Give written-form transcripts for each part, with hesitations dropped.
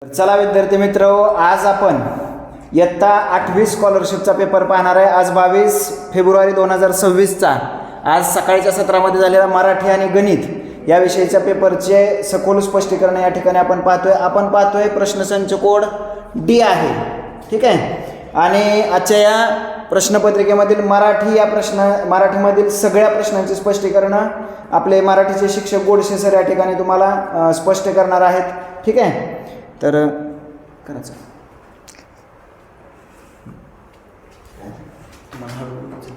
चला विद्यार्थी मित्र, आज आपण इयत्ता 8वी स्कॉलरशिपचा पेपर पाहणार आहे। आज 22 फेब्रुवारी 2026चा आज सकाळच्या सत्रामध्ये झालेला मराठी आणि गणित या विषयाच्या पेपरचे सखोल स्पष्टीकरण या ठिकाणी आपण पाहतोय प्रश्नसंच कोड डी आहे। ठीक आहे। आणि आजच्या या प्रश्नपत्रिकेमधील मराठीमधील सगळ्या प्रश्नांचे स्पष्टीकरण आपले मराठीचे शिक्षक गोडसे सर या ठिकाणी तुम्हाला स्पष्ट करणार आहेत। ठीक आहे। तर करायचं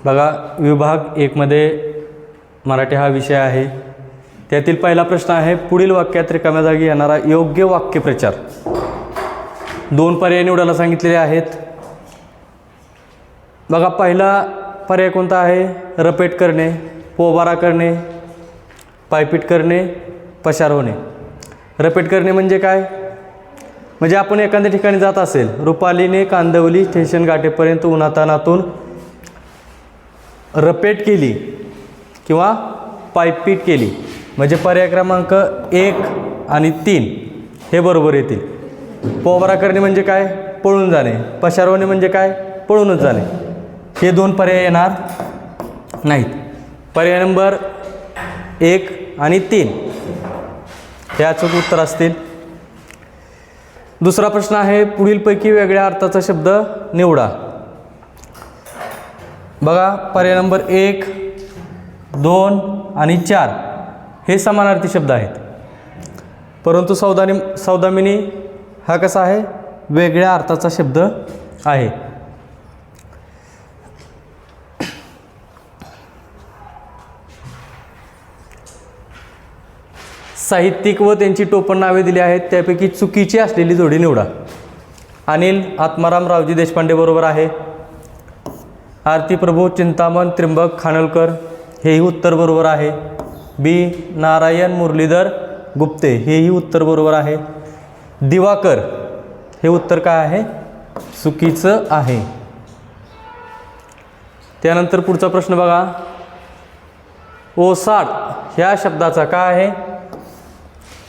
बघा, विभाग 1 मध्ये मराठी हा विषय आहे। त्यातील पहिला प्रश्न आहे, पुढील वाक्यात रिकाम्या जागी येणारा योग्य वाक्यप्रचार। 2 पर्याय निवडायला सांगितलेले आहेत। बघा, पहिला पर्याय कोणता आहे? रपेट करणे, पोबारा करणे, पायपीट करणे, पसार होणे। रपेट करणे म्हणजे काय? म्हणजे आपण एखाद्या ठिकाणी जात असेल, रुपालीने कांदिवली स्टेशन गाठेपर्यंत उन्हातानातून रपेट केली किंवा पायपीट केली, म्हणजे पर्याय क्रमांक 1 आणि 3 हे बरोबर येतील। पोबारा करणे म्हणजे काय? पळून जाणे। पसार होणे म्हणजे काय? पळूनच जाणे। हे 2 पर्याय येणार नाहीत। पर्याय नंबर 1 आणि 3 हे अचूक उत्तर असतील। दुसरा प्रश्न आहे, पुढीलपैकी वेगळ्या अर्थाचा शब्द निवडा। बघा, पर्याय नंबर 1, 2 आणि 4 हे समानार्थी शब्द आहेत, परंतु सौदामिनी हा कसा आहे? वेगळ्या अर्थाचा शब्द आहे। साहित्यिक व त्यांची टोपण नावे दिली आहेत, त्यापैकी चुकीची असलेली जोडी निवडा। अनिल आत्माराम रावजी देशपांडे बरोबर आहे। आरती प्रभू चिंतामण त्र्यंबक खानोलकर हेही उत्तर बरोबर आहे। बी नारायण मुरलीधर गुप्ते हेही उत्तर बरोबर आहे। दिवाकर हे उत्तर काय आहे? चुकीचं आहे। त्यानंतर पुढचा प्रश्न बघा, ओसाड ह्या शब्दाचा काय आहे?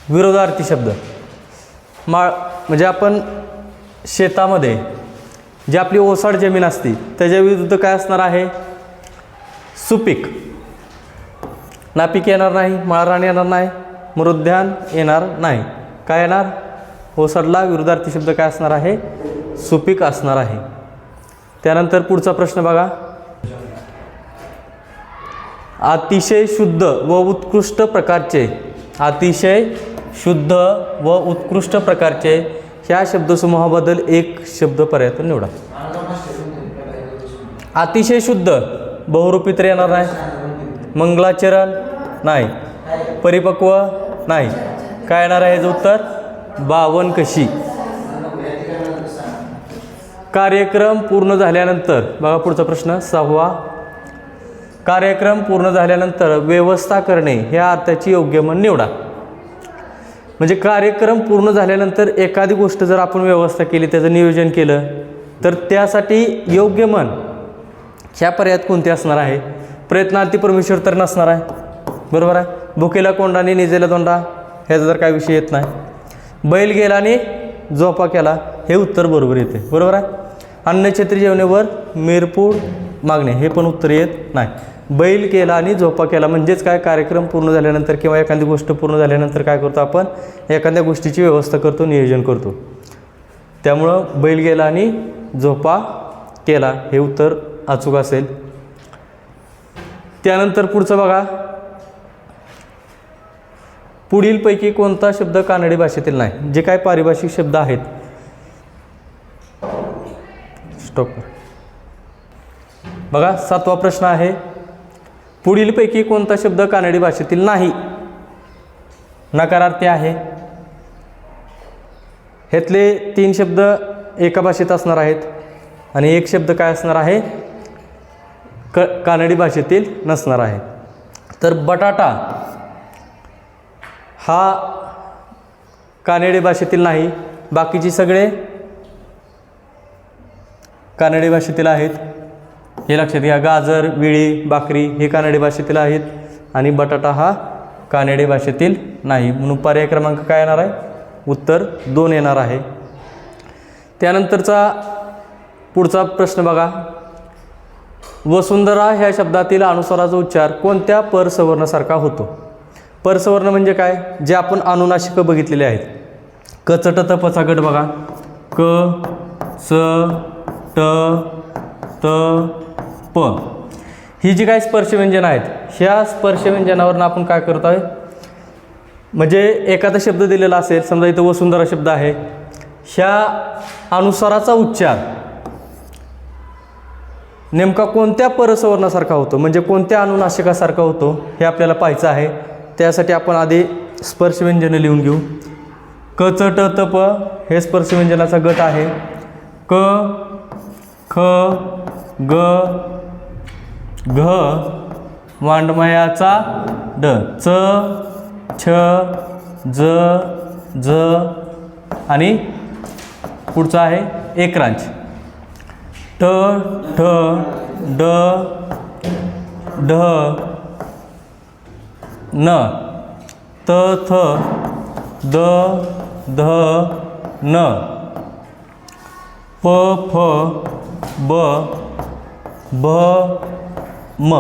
विरोधार्थी शब्द। म्हणजे आपण शेतामध्ये जी आपली ओसाड जमीन असते त्याच्या विरुद्ध काय असणार आहे? सुपीक। नापीक येणार नाही, माळरान येणार नाही, मृद्यान येणार नाही। काय येणार? ओसाडला विरोधार्थी शब्द काय असणार आहे? सुपीक असणार आहे। त्यानंतर पुढचा प्रश्न बघा, अतिशय शुद्ध व उत्कृष्ट प्रकारचे, अतिशय शुद्ध व उत्कृष्ट प्रकारचे ह्या शब्दसमूहाबद्दल एक शब्द पर्यायातून निवडा। अतिशय शुद्ध बहुरूपी तर येणार नाही, मंगलाचरण नाही, परिपक्व नाही। काय येणार आहे? उत्तर 52 कशी। कार्यक्रम पूर्ण झाल्यानंतर, बघा पुढचा प्रश्न 6वा, कार्यक्रम पूर्ण झाल्यानंतर व्यवस्था करणे ह्या अर्थाची योग्य म्हण निवडा। म्हणजे कार्यक्रम पूर्ण झाल्यानंतर एखादी गोष्ट जर आपण व्यवस्था केली, त्याचं नियोजन केलं, तर त्यासाठी योग्य म्हण ह्या पर्यायात कोणते असणार आहे? प्रयत्नार्थी परमेश्वर तर नसणार आहे, बरोबर आहे। भुकेला कोंडा आणि निजेला दोंडा ह्याचा जर काय विषय येत नाही। बैल गेला आणि झोपा केला हे उत्तर बरोबर येते, बरोबर आहे। अन्नछत्री जेवणेवर मिरपूड मागणे हे पण उत्तर येत नाही। बैल केला आणि झोपा केला म्हणजेच काय? कार्यक्रम पूर्ण झाल्यानंतर किंवा एखादी गोष्ट पूर्ण झाल्यानंतर काय करतो आपण? एखाद्या गोष्टीची व्यवस्था करतो, नियोजन करतो। त्यामुळं बैल गेला आणि झोपा केला हे उत्तर अचूक असेल। त्यानंतर पुढचं बघा, पुढीलपैकी कोणता शब्द कानडी भाषेतील नाही? जे काय पारिभाषिक शब्द आहेत, स्टॉप बघा। 7वा प्रश्न आहे, पुढीलपैकी कोणता शब्द कानडी भाषेतील नाही? नकारार्थी आहे। ह्यातले 3 शब्द एका भाषेत असणार आहेत आणि 1 शब्द काय असणार आहे? कानडी भाषेतील नसणार आहे। तर बटाटा हा कानडी भाषेतील नाही, बाकीचे सगळे कानडी भाषेतील आहेत, हे लक्षात घ्या। गाजर, विळी, भाकरी हे कानडी भाषेतील आहेत आणि बटाटा हा कानडी भाषेतील नाही, म्हणून पर्याय क्रमांक काय येणार आहे? उत्तर 2 येणार आहे. त्यानंतरचा पुढचा प्रश्न बघा. वसुंधरा ह्या शब्दातील अनुस्वाराचा उच्चार कोणत्या परसवर्णासारखा होतो? परसवर्ण म्हणजे काय? जे आपण अनुनासिक बघितलेले आहेत. क च ट त प चा गट बघा. क च ट त प ही जी काही स्पर्शव्यंजनं आहेत, ह्या स्पर्शव्यंजनावरून आपण काय करतो आहे, म्हणजे एखादा शब्द दिलेला असेल, समजा इथं वसुंधरा शब्द आहे, ह्या अनुस्वाराचा उच्चार नेमका कोणत्या परसवर्णासारखा होतो, म्हणजे कोणत्या अनुनासिकासारखा होतो हे आपल्याला पाहायचं आहे. त्यासाठी आपण आधी स्पर्शव्यंजनं लिहून घेऊ. क च ट त प हे स्पर्शव्यंजनाचा गट आहे. क ख ग घ वांडमयाचा ड च छ ज झ आणि पुढचा आहे एकरांच. ट ठ ड ढ न त थ द ध न प फ ब भ म.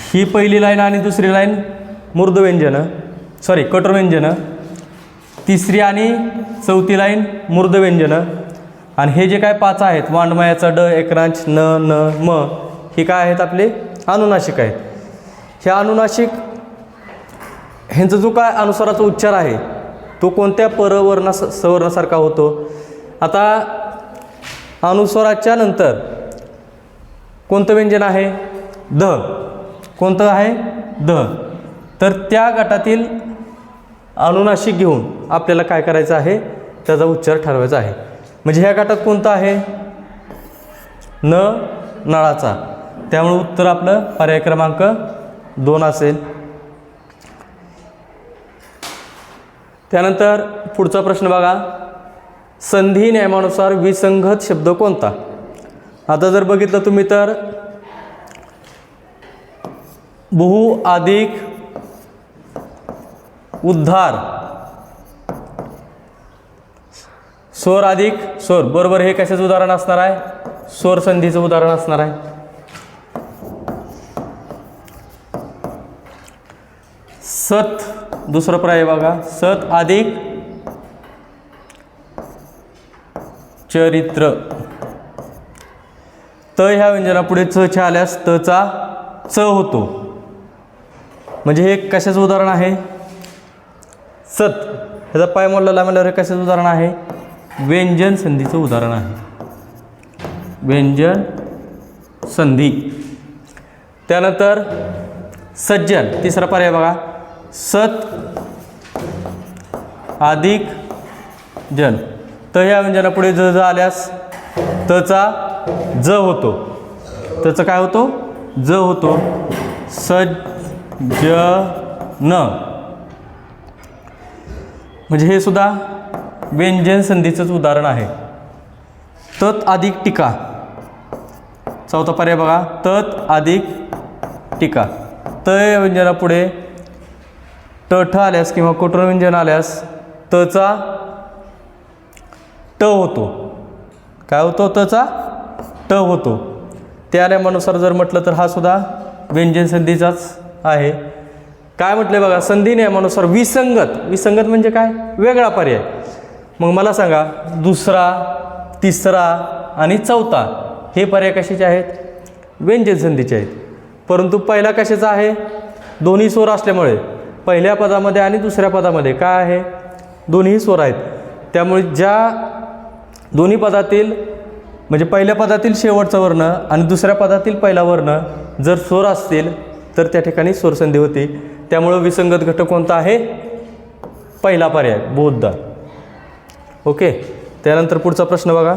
ही पहिली लाईन आणि दुसरी लाईन मूर्धव्यंजनं, कठोरव्यंजनं. तिसरी आणि चौथी लाईन मूर्धव्यंजनं. आणि हे जे काय 5 आहेत, वांडमयाचा ड, एकरांच, न न म, ही काय आहेत आपले अनुनासिक आहेत. ह्या अनुनासिक ह्यांचा जो काय अनुस्वाराचा उच्चार आहे तो कोणत्या सवर्णासारखा होतो? आता अनुस्वाराच्या नंतर कोणतं व्यंजन आहे? ध. कोणतं आहे? ध. तर त्या गटातील अनुनासिक घेऊन आपल्याला काय करायचं आहे, त्याचा उच्चार ठरवायचा आहे. म्हणजे ह्या गटात कोणतं आहे? न, नळाचा. त्यामुळे उत्तर आपलं पर्याय क्रमांक 2 असेल. त्यानंतर पुढचा प्रश्न बघा. संधी नियमानुसार विसंगत शब्द कोणता? आता जर बघितलं तुम्ही तर बहु अधिक उद्धार, स्वर अधिक स्वर, बरोबर हे कशाचं उदाहरण असणार आहे? स्वर संधीचं उदाहरण असणार आहे. सत, दुसरं पर्याय बघा. सत अधिक चरित्र. त ह्या व्यंजनापुढे च च्या आल्यास तचा च होतो. म्हणजे हे कशाचं उदाहरण आहे? सत. ह्याचा पाय मोडलेला म्हणल्यावर हे कशाचं उदाहरण आहे? व्यंजन संधीचं उदाहरण आहे. व्यंजन संधी. त्यानंतर सज्जन, तिसरा पर्याय बघा. सत अधिक जन. त ह्या व्यंजनापुढे ज ज आल्यास तचा ज होतो. तचं काय होतो? ज होतो. सज्जन. म्हणजे हे सुद्धा व्यंजन संधीचंच उदाहरण आहे. तत अधिक टीका. चौथा पर्याय बघा. तत अधिक टीका. त या व्यंजनापुढे ट ठ आल्यास किंवा कठोर व्यंजन आल्यास तचा ट होतो. काय होतो? तचा ट होतो. त्या नियमानुसार जर म्हटलं तर हा सुद्धा व्यंजन संधीचाच आहे. काय म्हटलं बघा, संधी नियमानुसार विसंगत. विसंगत म्हणजे काय? वेगळा पर्याय. मग मला सांगा, दुसरा, तिसरा आणि चौथा हे पर्याय कशाचे आहेत? व्यंजन संधीचे आहेत. परंतु पहिला कशाचा आहे? दोन्ही स्वर असल्यामुळे पहिल्या पदामध्ये आणि दुसऱ्या पदामध्ये काय आहे? दोन्ही स्वर आहेत. त्यामुळे ज्या दोन्ही पदातील, म्हणजे पहिल्या पदातील शेवटचा वर्ण आणि दुसऱ्या पदातील पहिला वर्ण जर स्वर असतील तर त्या ठिकाणी स्वरसंधी होती. त्यामुळं विसंगत घटक कोणता आहे? पहिला पर्याय, बहुधा. ओके. त्यानंतर पुढचा प्रश्न बघा.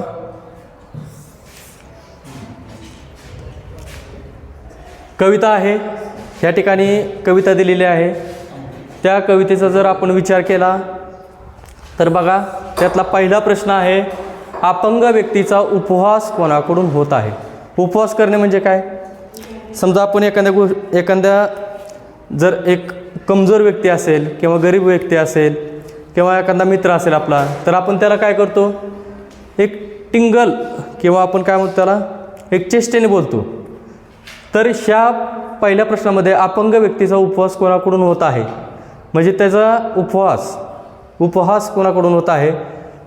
कविता आहे. ह्या ठिकाणी कविता दिलेली आहे. त्या कवितेचा जर आपण विचार केला तर बघा, त्यातला पहिला प्रश्न आहे, अपंग व्यक्तीचा उपवास कोणाकडून होत आहे? उपवास करणे म्हणजे काय? समजा आपण एखाद्या जर एक कमजोर व्यक्ती असेल किंवा गरीब व्यक्ती असेल किंवा एखादा मित्र असेल आपला, तर आपण त्याला काय करतो, एक टिंगल किंवा आपण काय म्हणतो त्याला एक चेष्टेने बोलतो. तर ह्या पहिल्या प्रश्नामध्ये अपंग व्यक्तीचा उपहास कोणाकडून होत आहे, म्हणजे त्याचा उपहास कोणाकडून होत आहे.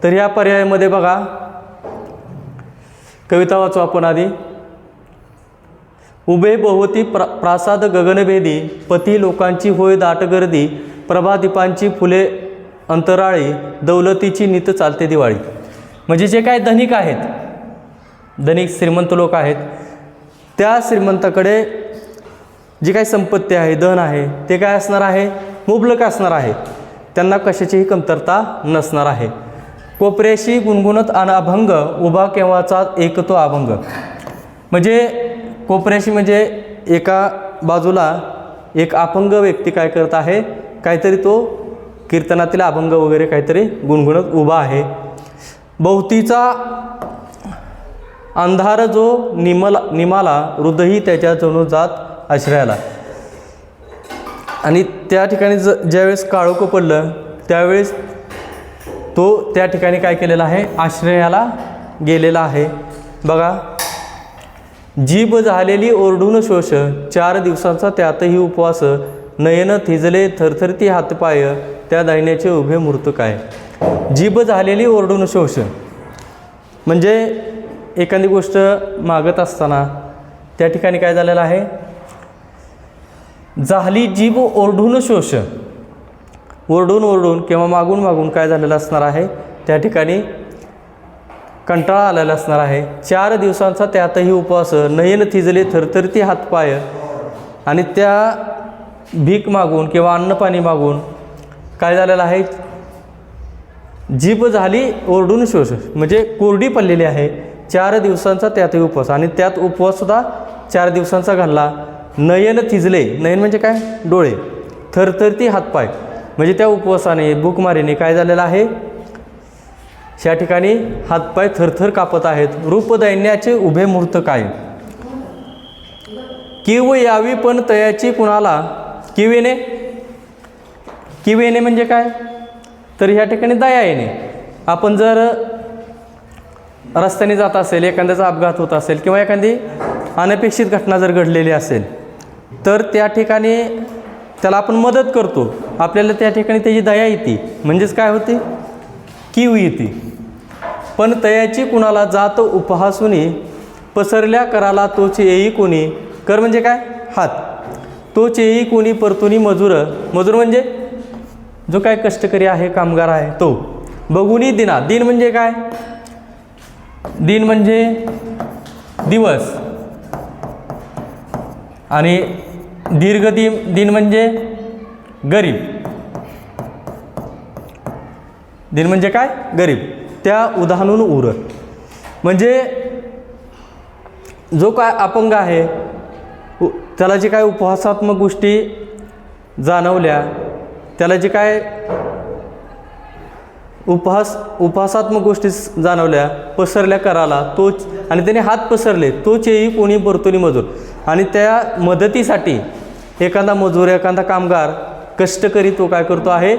तर ह्या पर्यायामध्ये बघा, कविता वाचू आपण आधी. उभे बहुवती प्रासाद गगनभेदी, पती लोकांची होय दाट गर्दी, प्रभादीपांची फुले अंतराळी, दौलतीची नित चालते दिवाळी. म्हणजे जे काय धनिक आहेत, धनिक श्रीमंत लोक आहेत, त्या श्रीमंताकडे जी काही संपत्ती आहे, धन आहे, ते काय असणार आहे, मुबलक असणार आहे. त्यांना कशाचीही कमतरता नसणार आहे. कोपऱ्याशी गुणगुणत अन अभंग, उभा केव्हाचा एक तो अभंग. म्हणजे कोपऱ्याशी म्हणजे एका बाजूला एक अपंग व्यक्ती काय करत आहे, काहीतरी तो कीर्तनातील अभंग वगैरे काहीतरी गुणगुणत उभा आहे. भोवतीचा अंधार जो निमाला, हृदयही त्याच्या जणू जात आश्रयाला. आणि त्या ठिकाणी ज्यावेळेस काळोख पडलं त्यावेळेस तो त्या ठिकाणी काय केलेला आहे, आश्रयाला गेलेला आहे. बघा, जीभ झालेली ओरडून शोष, 4 दिवसांचा त्यातही उपवास, नयन थिजले थरथरती हातपाय, त्या दैन्याचे उभे मूर्त काय. जीभ झालेली ओरडून शोष म्हणजे एखादी गोष्ट मागत असताना त्या ठिकाणी काय झालेलं आहे, झाली जीभ ओरडून शोष, ओरडून किंवा मागून काय झालेलं असणार आहे, त्या ठिकाणी कंटाळा आलेला असणार आहे. 4 दिवसांचा त्यातही उपवास, नयन थिजले थरथरती हातपाय. आणि त्या भीक मागून किंवा अन्नपाणी मागून काय झालेलं आहे, जीभ झाली ओरडून शोष म्हणजे कोरडी पडलेली आहे. 4 दिवसांचा त्यातही उपवास, आणि त्यात उपवाससुद्धा 4 दिवसांचा घालला. नयन थिजले, नयन म्हणजे काय, डोळे, थरथरती हातपाय म्हणजे त्या उपवासाने भूकमारीने काय झालेलं आहे, या ठिकाणी हातपाय थरथर कापत आहेत. रूप दैन्याचे उभे मूर्त काय. किव यावी पण तयाची कुणाला, किव येणे म्हणजे काय, तर ह्या ठिकाणी दया येणे. आपण जर रस्त्याने जात असेल, एखाद्याचा अपघात होत असेल किंवा एखादी अनपेक्षित घटना जर घडलेली असेल, तर त्या ठिकाणी त्याला आपण मदत करतो, आपल्याला त्या ठिकाणी त्याची दया येते, म्हणजेच काय होते, कीव येते. पण तयाची कुणाला जात उपहासुनी, पसरल्या कराला तोच येई कोणी. कर म्हणजे काय, हात. तोच येई कोणी परतुनी मजूर, मजूर म्हणजे जो काय कष्टकरी आहे, कामगार आहे तो. बघुनी दिना, दिन म्हणजे काय, दिन म्हणजे दिवस, आणि दीर्घ दिन म्हणजे गरीब. दिन म्हणजे काय, गरीब. त्या उदाहरणून उर म्हणजे जो काय अपंग आहे त्याला जे काय उपहासात्मक गोष्टी जाणवल्या, त्याला जे काय उपहासात्मक गोष्टी जाणवल्या, पसरल्या कराला तोच, आणि त्याने हात पसरले, तोच येई कोणी परतुनी मजूर. आणि त्या मदतीसाठी एखादा मजूर, एखादा कामगार, कष्टकरी तो काय करतो आहे,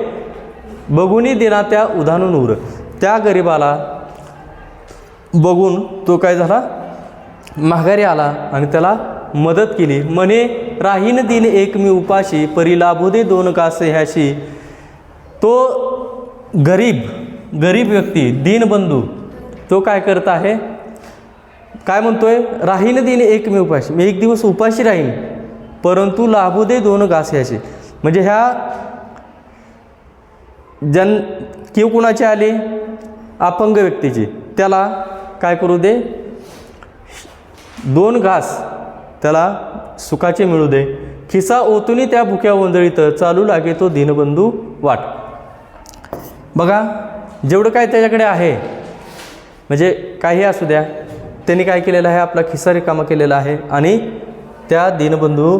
बघुनी दिना त्या उदाहरणून उर. त्या गरिबाला बघून तो काय झाला, माघारी आला आणि त्याला मदत केली. म्हणे राहीन दिन एक मी उपाशी, परी लाभू दे 2 घास ह्याशी. तो गरीब व्यक्ती, दीनबंधू, तो काय करत आहे, काय म्हणतोय, राहीन दिन एक मी उपाशी, मी 1 दिवस उपाशी राहीन, परंतु लाभू दे 2 घास ह्याशी. म्हणजे ह्या किंवा कुणाची आली, अपंग व्यक्तीची, त्याला काय करू दे, 2 घास त्याला सुखाचे मिळू दे. खिसा ओतुनी त्या भुक्या ओंजळीत, चालू लागे तो दीनबंधू वाट. बघा, जेवढं काय त्याच्याकडे आहे, म्हणजे काही असू द्या, त्यांनी काय केलेलं आहे, आपला खिसा रिकामा केलेला आहे, आणि त्या दीनबंधू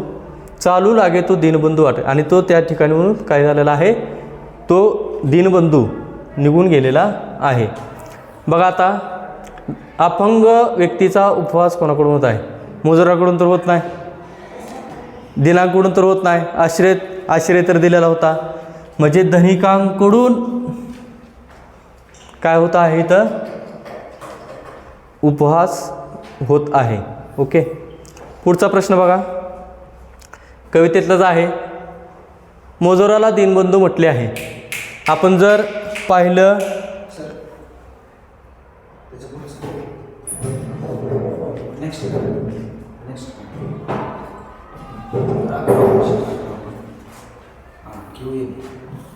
चालू लागे तो दीनबंधू वाट. आणि तो त्या ठिकाणी म्हणून काय झालेला आहे, तो दीनबंधू निघून गेलेला आहे. बघा, आता अपंग व्यक्तीचा उपवास कोणाकडून होत आहे, मजुराकडून तर होत नाही, दिनांकडून तर होत नाही, आश्रय तर दिलेला होता. म्हणजे धनिकांकडून काय होत आहे इथं? उपहास होत आहे. ओके. पुढचा प्रश्न बघा, कवितेतलंच आहे. मजुराला दीनबंधू म्हटले आहे. आपण जर पाहिलं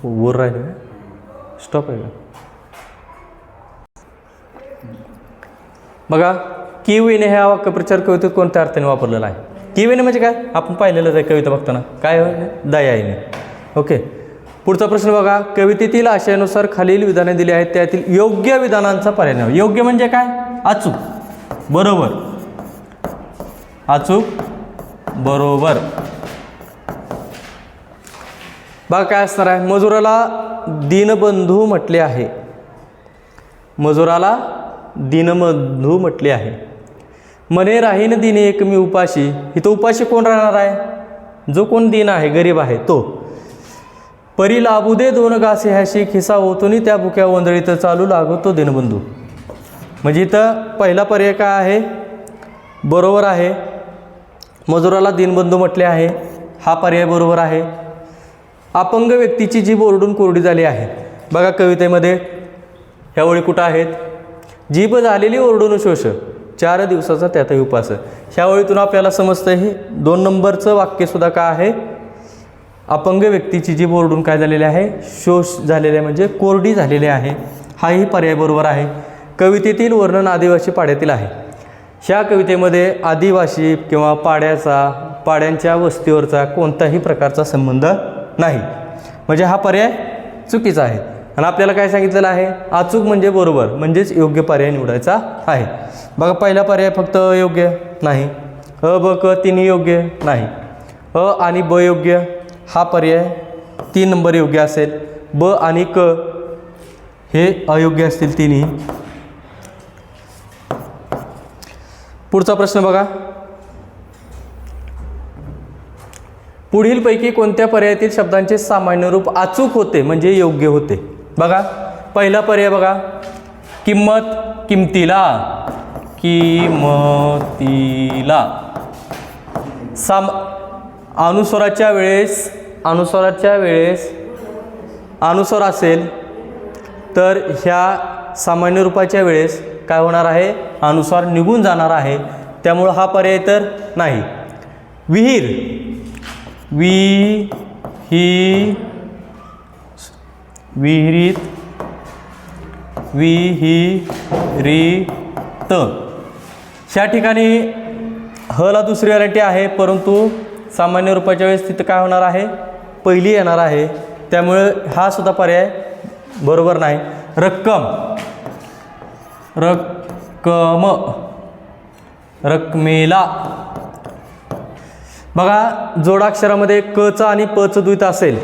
वर राहिलं, स्टॉप आहे का बघा. किवीने ह्या वाक्यप्रचार कवितेत कोणत्या अर्थाने वापरलेला आहे? किवीने म्हणजे काय? आपण पाहिलेलंच आहे कविता बघताना. काय दयाने. ओके. पुढचा प्रश्न बघा, कवितेतील आशयानुसार खालील विधाने दिली आहेत, त्यातील योग्य विधानांचा पर्याय निवडा. योग्य म्हणजे काय? अचूक, बरोबर. अचूक, बरोबर. बघा काय असणार आहे? मजुराला दीनबंधू म्हटले आहे. मजुराला दीनबंधू म्हटले आहे. मने राहीन दिने एक मी उपाशी. इथं उपाशी कोण राहणार आहे? जो कोण दीन आहे, गरीब आहे तो. परी लाभू दे दोन घासे ह्याशी, खिसा ओतून त्या भुक्या ओंजळीत चालू लागतो दीनबंधू. म्हणजे इथं पहिला पर्याय काय आहे? बरोबर आहे. मजुराला दीनबंधू म्हटले आहे, हा पर्याय बरोबर आहे. अपंग व्यक्तीची जीभ ओरडून कोरडी झाली आहे. बघा कवितेमध्ये ह्या ओळी कुठं आहेत? जीभ झालेली ओरडून शोष, 4 दिवसाचा त्यातही उपास. ह्या ओळीतून आपल्याला समजतं हे 2 नंबरचं वाक्यसुद्धा काय आहे? अपंग व्यक्तीची जीभ ओरडून काय झालेली आहे? शोष झालेले, म्हणजे कोरडी झालेली आहे. हाही पर्याय बरोबर आहे. कवितेतील वर्णन आदिवासी पाड्यातील आहे. ह्या कवितेमध्ये आदिवासी किंवा पाड्यांच्या वस्तीवरचा कोणताही प्रकारचा संबंध नाही, म्हणजे हा पर्याय चुकीचा आहे. आणि आपल्याला काय सांगितलेलं आहे? अचूक म्हणजे बरोबर, म्हणजेच योग्य पर्याय निवडायचा आहे. बघा पहिला पर्याय फक्त योग्य नाही, अ ब क तिन्ही योग्य नाही, अ आणि ब योग्य, हा पर्याय 3 नंबर योग्य असेल. ब आणि क हे अयोग्य असतील तिन्ही. पुढचा प्रश्न बघा, पुढीलपैकी कोणत्या पर्यायातील शब्दांचे सामान्य रूप अचूक होते म्हणजे योग्य होते? बघा पहिला पर्याय बघा, किंमत, किमतीला, किमतीला. अनुस्वाराच्या वेळेस अनुस्वार असेल तर ह्या सामान्य रूपाच्या वेळेस काय होणार आहे? अनुस्वार निघून जाणार आहे, त्यामुळं हा पर्याय तर नाही. विहीर, विहिरीत, विहिरीत. ह्या ठिकाणी हला दुसरी व्हॅरायटी आहे, परंतु सामान्य रूपाच्या वेळेस तिथं काय होणार आहे? पहिली येणार आहे, त्यामुळे हा सुद्धा पर्याय बरोबर नाही. रक्कम, रक्कम, रकमेला. बघा जोडाक्षरामध्ये कचा आणि पचं द्वित असेल,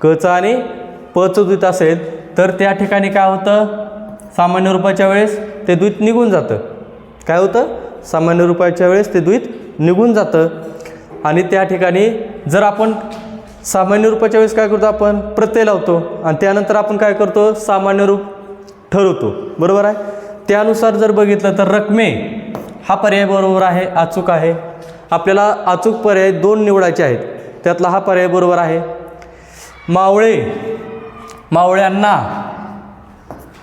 कचा आणि पचं द्वित असेल तर त्या ठिकाणी काय होतं? सामान्य रूपाच्या वेळेस ते द्वित निघून जातं. काय होतं? सामान्य रूपाच्या वेळेस ते द्वित निघून जातं. आणि त्या ठिकाणी जर आपण सामान्य रूपाच्या वेळेस काय करतो? आपण प्रत्यय लावतो आणि त्यानंतर आपण काय करतो? सामान्य रूप ठरवतो, बरोबर आहे. त्यानुसार जर बघितलं तर रकमे हा पर्याय बरोबर आहे, अचूक आहे. आपल्याला अचूक पर्याय 2 निवडायचे आहेत, त्यातला हा पर्याय बरोबर आहे. मावळे, मावळ्यांना,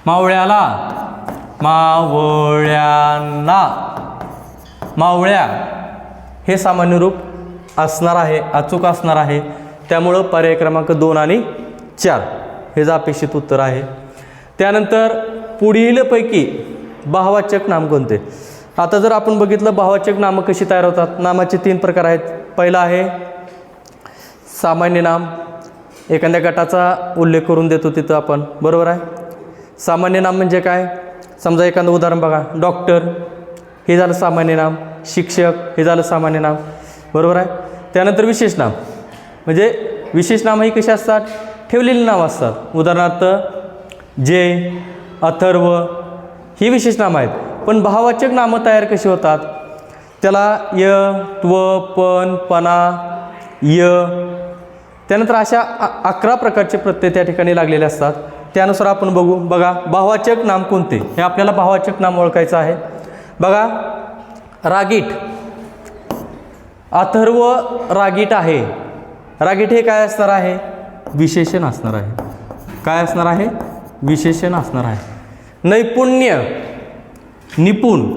मावळ्याला, मावळ्यांना, मावळ्या हे सामान्य रूप असणार आहे, अचूक असणार आहे. त्यामुळं पर्याय क्रमांक 2 आणि 4 हे जे अपेक्षित उत्तर आहे. त्यानंतर पुढीलपैकी भाववाचक नाम कोणते? आता जर आपण बघितलं भाववाचक नामं कशी तयार होतात, नामाचे 3 प्रकार आहेत. पहिला आहे सामान्य नाम, एखाद्या गटाचा उल्लेख करून देतो तिथं आपण, बरोबर आहे. सामान्य नाम म्हणजे काय? समजा एखादं उदाहरण बघा, डॉक्टर हे झालं सामान्य नाम, शिक्षक हे झालं सामान्य नाम, बरोबर आहे. त्यानंतर विशेष नाम, म्हणजे विशेष नाम ही कशी असतात? ठेवलेली नावं असतात. उदाहरणार्थ जय, अथर्व ही विशेष नामं आहेत. पण भाववाचक नामं तयार कशी होतात? त्याला य, त्व, पण, पणा, य, त्यानंतर अशा 11 प्रकारचे प्रत्यय त्या ठिकाणी लागलेले असतात. त्यानुसार आपण बघू. बघा, भाववाचक नाम कोणते, हे आपल्याला भाववाचक नाम ओळखायचं आहे. बघा, रागीट, अथर्व रागीट आहे. रागीट हे काय असणार आहे? विशेषण असणार आहे. काय असणार आहे? विशेषण असणार आहे. नैपुण्य, निपुण.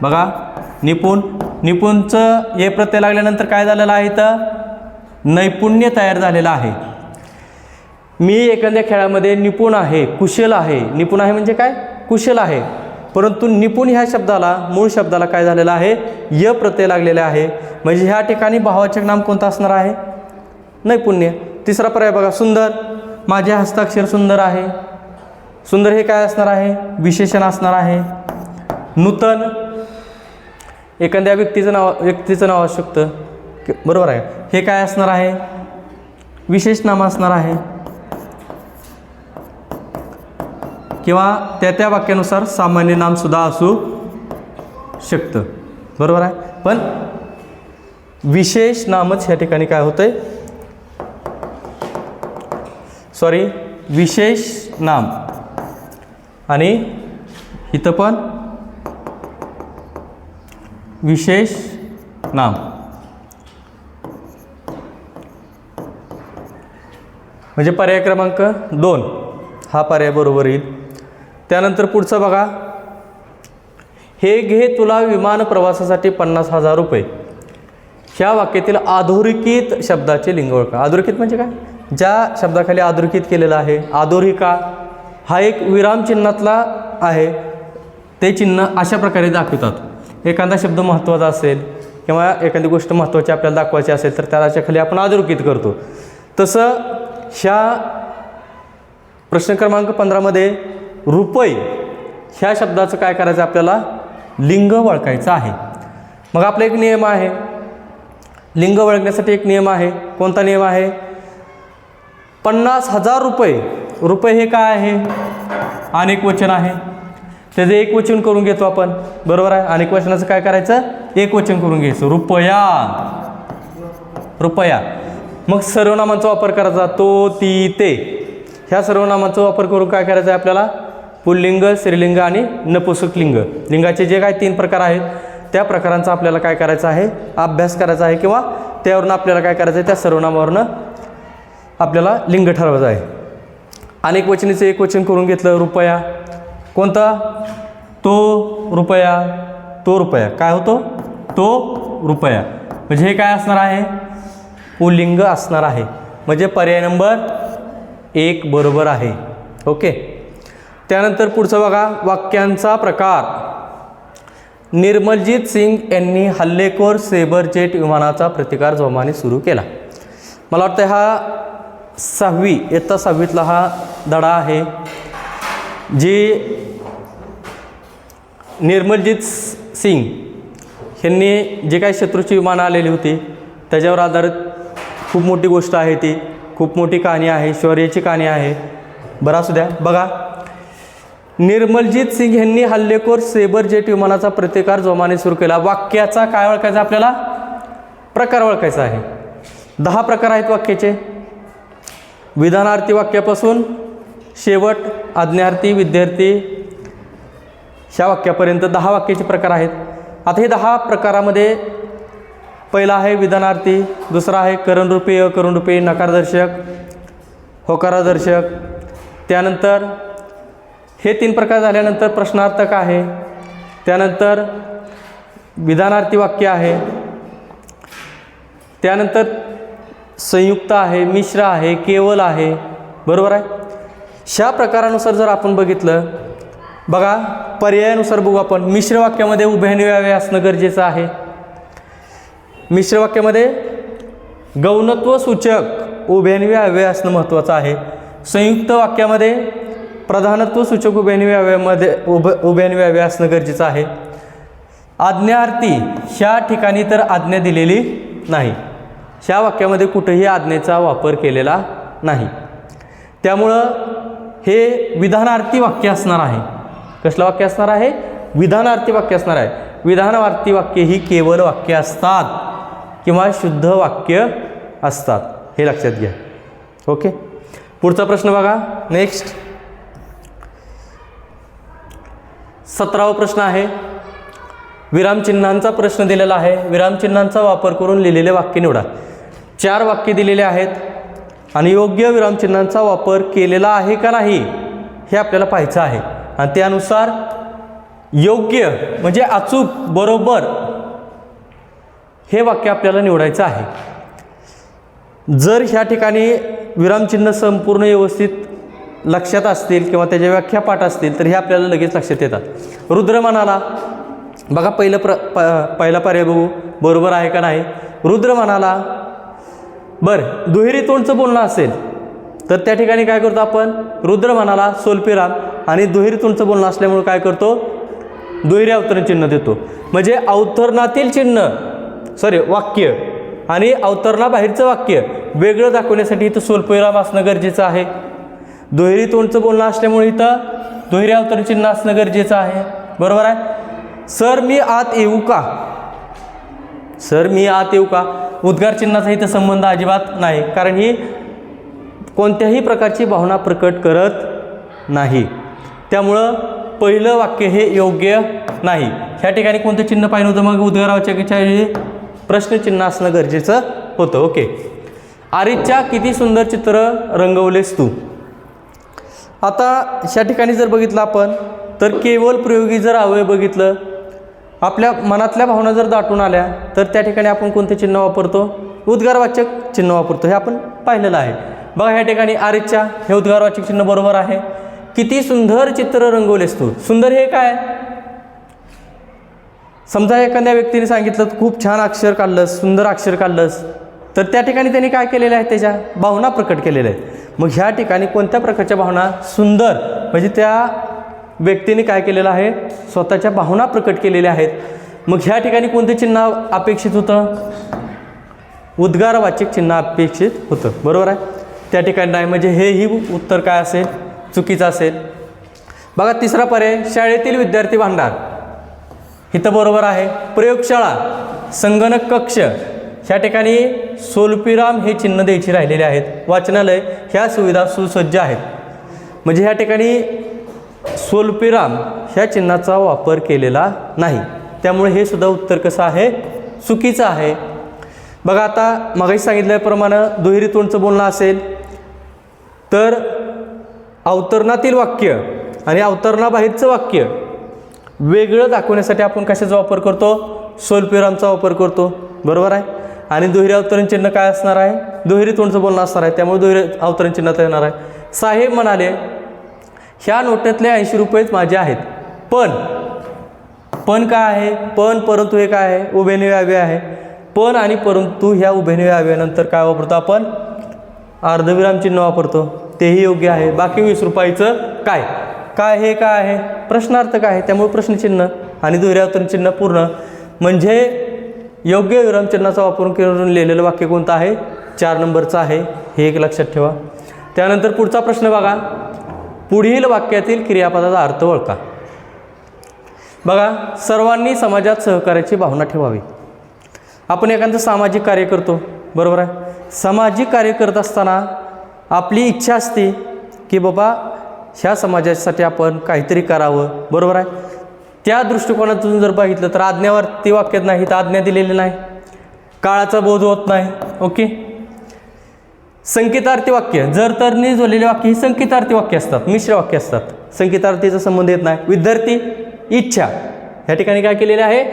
बघा, निपुण, निपुणचं हे प्रत्यय लागल्यानंतर काय झालेलं आहे? तर नैपुण्य तयार झालेलं आहे. मी एखाद्या खेळामध्ये निपुण आहे, कुशल आहे. निपुण आहे म्हणजे काय? कुशल आहे. परंतु निपुण ह्या शब्दाला, मूळ शब्दाला काय झालेलं आहे? य प्रत्यय लागलेला आहे. म्हणजे ह्या ठिकाणी भाववाचक नाम कोणतं असणार आहे? नैपुण्य. तिसरा पर्याय बघा, सुंदर, माझे हस्ताक्षर सुंदर आहे. सुंदर हे काय असणार आहे? विशेषण असणार आहे. नूतन, एखाद्या व्यक्तीचं नाव असू शकतं, बरोबर आहे. हे काय असणार आहे? विशेष नाम असणार आहे. किंवा त्या वाक्यानुसार सामान्य नामसुद्धा असू शकतं, बरोबर आहे. पण विशेष नामच ह्या ठिकाणी काय होतंय? सॉरी, विशेष नाम. आणि इथं पण विशेष नाम. म्हणजे पर्याय क्रमांक 2 हा पर्याय बरोबर येईल. त्यानंतर पुढचं बघा, हे घे तुला विमान प्रवासासाठी 50,000 रुपये. ह्या वाक्यातील अधोरेखित शब्दाचे लिंग ओळखा. अधोरेखित म्हणजे काय? ज्या शब्दाखाली अधोरेखित केलेलं आहे. अधोरेखा हा एक विरामचिन्हातला आहे. ते चिन्ह अशा प्रकारे दाखवतात. एखादा शब्द महत्त्वाचा असेल किंवा एखादी गोष्ट महत्त्वाची आपल्याला दाखवायची असेल तर त्याच्या खाली आपण अधोरेखित करतो. तसं ह्या प्रश्न क्रमांक 15मध्ये रुपये ह्या शब्दाचं काय करायचं? आपल्याला लिंग ओळखायचं आहे. मग आपला एक नियम आहे, लिंग ओळखण्यासाठी एक नियम आहे. कोणता नियम आहे? 50,000 रुपये. रुपये हे काय आहे? अनेक वचन आहे. त्याचं एक वचन करून घेतो आपण, बरोबर आहे. अनेक वचनाचं काय करायचं? एक वचन करून घ्यायचं. रुपया, रुपया. मग सर्वनामांचा वापर करायचा. तो, ती, ते. ह्या सर्वनामांचा वापर करून काय करायचं आहे आपल्याला? पुल्लिंग, स्त्रीलिंग आणि नपुंसकलिंग. लिंगाचे जे काही 3 प्रकार आहेत त्या प्रकारांचा आपल्याला काय करायचं आहे? अभ्यास करायचा आहे. किंवा त्यावरून आपल्याला काय करायचं आहे? त्या सर्वनामावरनं आपल्याला लिंग ठरवायचं आहे. अनेक वचनीचं एक वचन करून घेतलं. रुपया. कोणता? तो रुपया. तो रुपया. काय होतो? तो रुपया. म्हणजे हे काय असणार आहे? पुल्लिंग असणार आहे. म्हणजे पर्याय नंबर 1 बरोबर आहे. ओके. त्यानंतर पुढचं बघा, वाक्यांचा प्रकार. निर्मलजीत सिंग यांनी हल्लेखोर सेबर जेट विमानाचा प्रतिकार जोमाने सुरू केला. मला वाटतं हा 6वी, इयत्ता 6वीतला हा धडा आहे. जी निर्मलजीत सिंग यांनी जे काही शत्रूची विमानं आलेली होती त्याच्यावर आधारित खूप मोठी गोष्ट आहे. ती खूप मोठी कहाणी आहे, शौर्याची कहाणी आहे. बरं असू द्या. बघा, निर्मलजीत सिंग यांनी हल्लेखोर सेबर जेट विमानाचा प्रतिकार जोमाने सुरू केला. वाक्याचा काय ओळखायचा आपल्याला? प्रकार ओळखायचा आहे. 10 प्रकार आहेत वाक्याचे. विधानार्थी वाक्यापासून शेवट आज्ञार्थी विद्यार्थी ह्या वाक्यापर्यंत 10 वाक्याचे प्रकार आहेत. आता हे 10 प्रकारामध्ये पहिला आहे विधानार्थी, दुसरा आहे करणरूपी, अकरणरूपी, नकारदर्शक, होकारादर्शक. त्यानंतर हे 3 प्रकार झाल्यानंतर प्रश्नार्थक आहे. त्यानंतर विधानार्थी वाक्य आहे. त्यानंतर संयुक्त आहे, मिश्र आहे, केवल आहे, बरोबर आहे. ह्या प्रकारानुसार जर आपण बघितलं, बघा पर्यायानुसार बघू आपण. मिश्र वाक्यामध्ये उभयनिव्याय असणं गरजेचं आहे. मिश्र वाक्यामध्ये गौणत्व सूचक उभयनिव्याय असणं महत्त्वाचं आहे. संयुक्त वाक्यामध्ये प्रधानत्व सूचक उभयनिव्याय असणं गरजेचं आहे. आज्ञार्थी ह्या ठिकाणी तर आज्ञा दिलेली नाही. ह्या वाक्यामध्ये कुठेही आज्ञेचा वापर केलेला नाही. त्यामुळं हे विधानार्थी वाक्य असणार आहे. कसलं वाक्य असणार आहे? विधानार्थी वाक्य असणार आहे. विधानार्थी वाक्य ही केवळ वाक्य असतात किंवा शुद्ध वाक्य असतात, हे लक्षात घ्या. ओके. पुढचा प्रश्न बघा. नेक्स्ट 17वा प्रश्न आहे. विरामचिन्हांचा प्रश्न दिलेला आहे. विरामचिन्हांचा वापर करून लिहिलेले वाक्य निवडा. 4 वाक्य दिलेले आहेत आणि योग्य विरामचिन्हांचा वापर केलेला आहे का नाही हे आपल्याला पाहायचं आहे. आणि त्यानुसार योग्य म्हणजे अचूक बरोबर हे वाक्य आपल्याला निवडायचं आहे. जर ह्या ठिकाणी विरामचिन्ह संपूर्ण व्यवस्थित लक्षात असतील किंवा त्याच्या व्याख्या पाठ असतील तर हे आपल्याला लगेच लक्षात येतात. रुद्र म्हणाला, बघा पहिला पर्याय बघू बरोबर आहे का नाही. रुद्र म्हणाला, बरं दुहेरी तोंडचं बोलणं असेल तर त्या ठिकाणी काय करतो आपण, रुद्र म्हणाला स्वल्पविराम आणि दुहेरी तोंडचं बोलणं असल्यामुळे काय करतो, दुहेरी अवतरण चिन्ह देतो. म्हणजे अवतरणातील चिन्ह वाक्य आणि अवतरणाबाहेरचं वाक्य वेगळं दाखवण्यासाठी इथं स्वल्पविराम असणं गरजेचं आहे. दुहेरी तोंडचं बोलणं असल्यामुळे इथं दुहेरी अवतरण चिन्ह असणं गरजेचं आहे. बरोबर आहे. सर मी आत येऊ का, सर मी आत येऊ का, उद्गार चिन्हाचा इथं संबंध अजिबात नाही, कारण ही कोणत्याही प्रकारची भावना प्रकट करत नाही. त्यामुळं पहिलं वाक्य हे योग्य नाही. ह्या ठिकाणी कोणतं चिन्ह पाहिजे होतं, मग उद्गारावाचकाच्या ऐवजी प्रश्नचिन्ह असणं गरजेचं होतं. ओके. आरितच्या किती सुंदर चित्र रंगवलेस तू. आता ह्या ठिकाणी जर बघितलं आपण तर केवळ प्रयोगी जर अवयव बघितलं, आपल्या मनातल्या भावना जर दाटून आल्या तर त्या ठिकाणी आपण कोणते चिन्ह वापरतो, उद्गारवाचक चिन्ह वापरतो. हे आपण पाहिलेलं आहे. बघा ह्या ठिकाणी आरितच्या हे उद्गारवाचक चिन्ह बरोबर आहे. किती सुंदर चित्र रंगवलेस तू. सुंदर हे काय, समजा एखाद्या व्यक्तीने सांगितलं खूप छान अक्षर काढलंस, सुंदर अक्षर काढलंस, तर त्या ठिकाणी त्यांनी काय केलेलं आहे, त्याच्या भावना प्रकट केलेल्या आहेत. मग ह्या ठिकाणी कोणत्या प्रकारच्या भावना, सुंदर म्हणजे त्या व्यक्तीने काय केलेलं आहे, स्वतःच्या भावना प्रकट केलेल्या आहेत. मग ह्या ठिकाणी कोणते चिन्ह अपेक्षित होतं, उद्गारवाचक चिन्ह अपेक्षित होतं. बरोबर आहे. त्या ठिकाणी नाही, म्हणजे हेही उत्तर काय असेल, चुकीचं असेल. बघा तिसरा पर्याय शाळेतील विद्यार्थी भांडार, इथं बरोबर आहे. प्रयोगशाळा, संगणक कक्ष, ह्या ठिकाणी स्वल्पविराम हे चिन्ह द्यायचे राहिलेले आहेत. वाचनालय, ह्या सुविधा सुसज्ज आहेत. म्हणजे ह्या ठिकाणी स्वल्पविराम ह्या चिन्हाचा वापर केलेला नाही. त्यामुळे हे सुद्धा उत्तर कसं आहे, चुकीचं आहे. बघा आता मगाशी सांगितल्याप्रमाणे दुहेरी तोंडचं बोलणं असेल तर अवतरणातील वाक्य आणि अवतरणाबाहेरचं वाक्य वेगळं दाखवण्यासाठी आपण कशाचा वापर करतो, स्वल्पविरामचा वापर करतो. बरोबर आहे. आणि दुहेरी अवतरण चिन्ह काय असणार आहे, दुहेरी तोंडचं बोलणं असणार आहे. त्यामुळे दुहेरी अवतरण चिन्ह येणार आहे. साहेब म्हणाले, ह्या नोट्यातले 80 रुपयेच माझे आहेत. पण काय आहे, पण परंतु हे काय आहे, उभयनिव्य अव्यय आहे. पण आणि परंतु ह्या उभयनिव्य अव्ययानंतर काय वापरतो आपण, अर्धविराम चिन्ह वापरतो. तेही योग्य आहे. बाकी 20 रुपयाचं काय, काय हे काय आहे, प्रश्नार्थ काय आहे, त्यामुळे प्रश्नचिन्ह आणि दुहेरी अवतरण चिन्ह पूर्ण. म्हणजे योग्य विरामचिन्हाचा वापर करून लिहिलेलं वाक्य कोणतं आहे, 4 नंबरचं आहे. हे एक लक्षात ठेवा. त्यानंतर पुढचा प्रश्न बघा. पुढील वाक्यातील क्रियापदाचा अर्थ ओळखा. बघा, सर्वांनी समाजात सहकार्याची भावना ठेवावी. आपण एखादं सामाजिक कार्य करतो. बरोबर आहे. सामाजिक कार्य करत असताना आपली इच्छा असते की बाबा ह्या समाजासाठी आपण काहीतरी करावं. बरोबर आहे. त्या दृष्टिकोनातून जर बघितलं तर आज्ञावरती वाक्यात नाही, तर आज्ञा दिलेली नाही, काळाचा बोध होत नाही. ओके. संकेतार्थी वाक्य, जर तरनी जोडलेली वाक्य ही संकेतार्थी वाक्य असतात, मिश्र वाक्य असतात. संकेतार्थीचा संबंध येत नाही. विद्यार्थी, इच्छा, ह्या ठिकाणी काय केलेले आहे,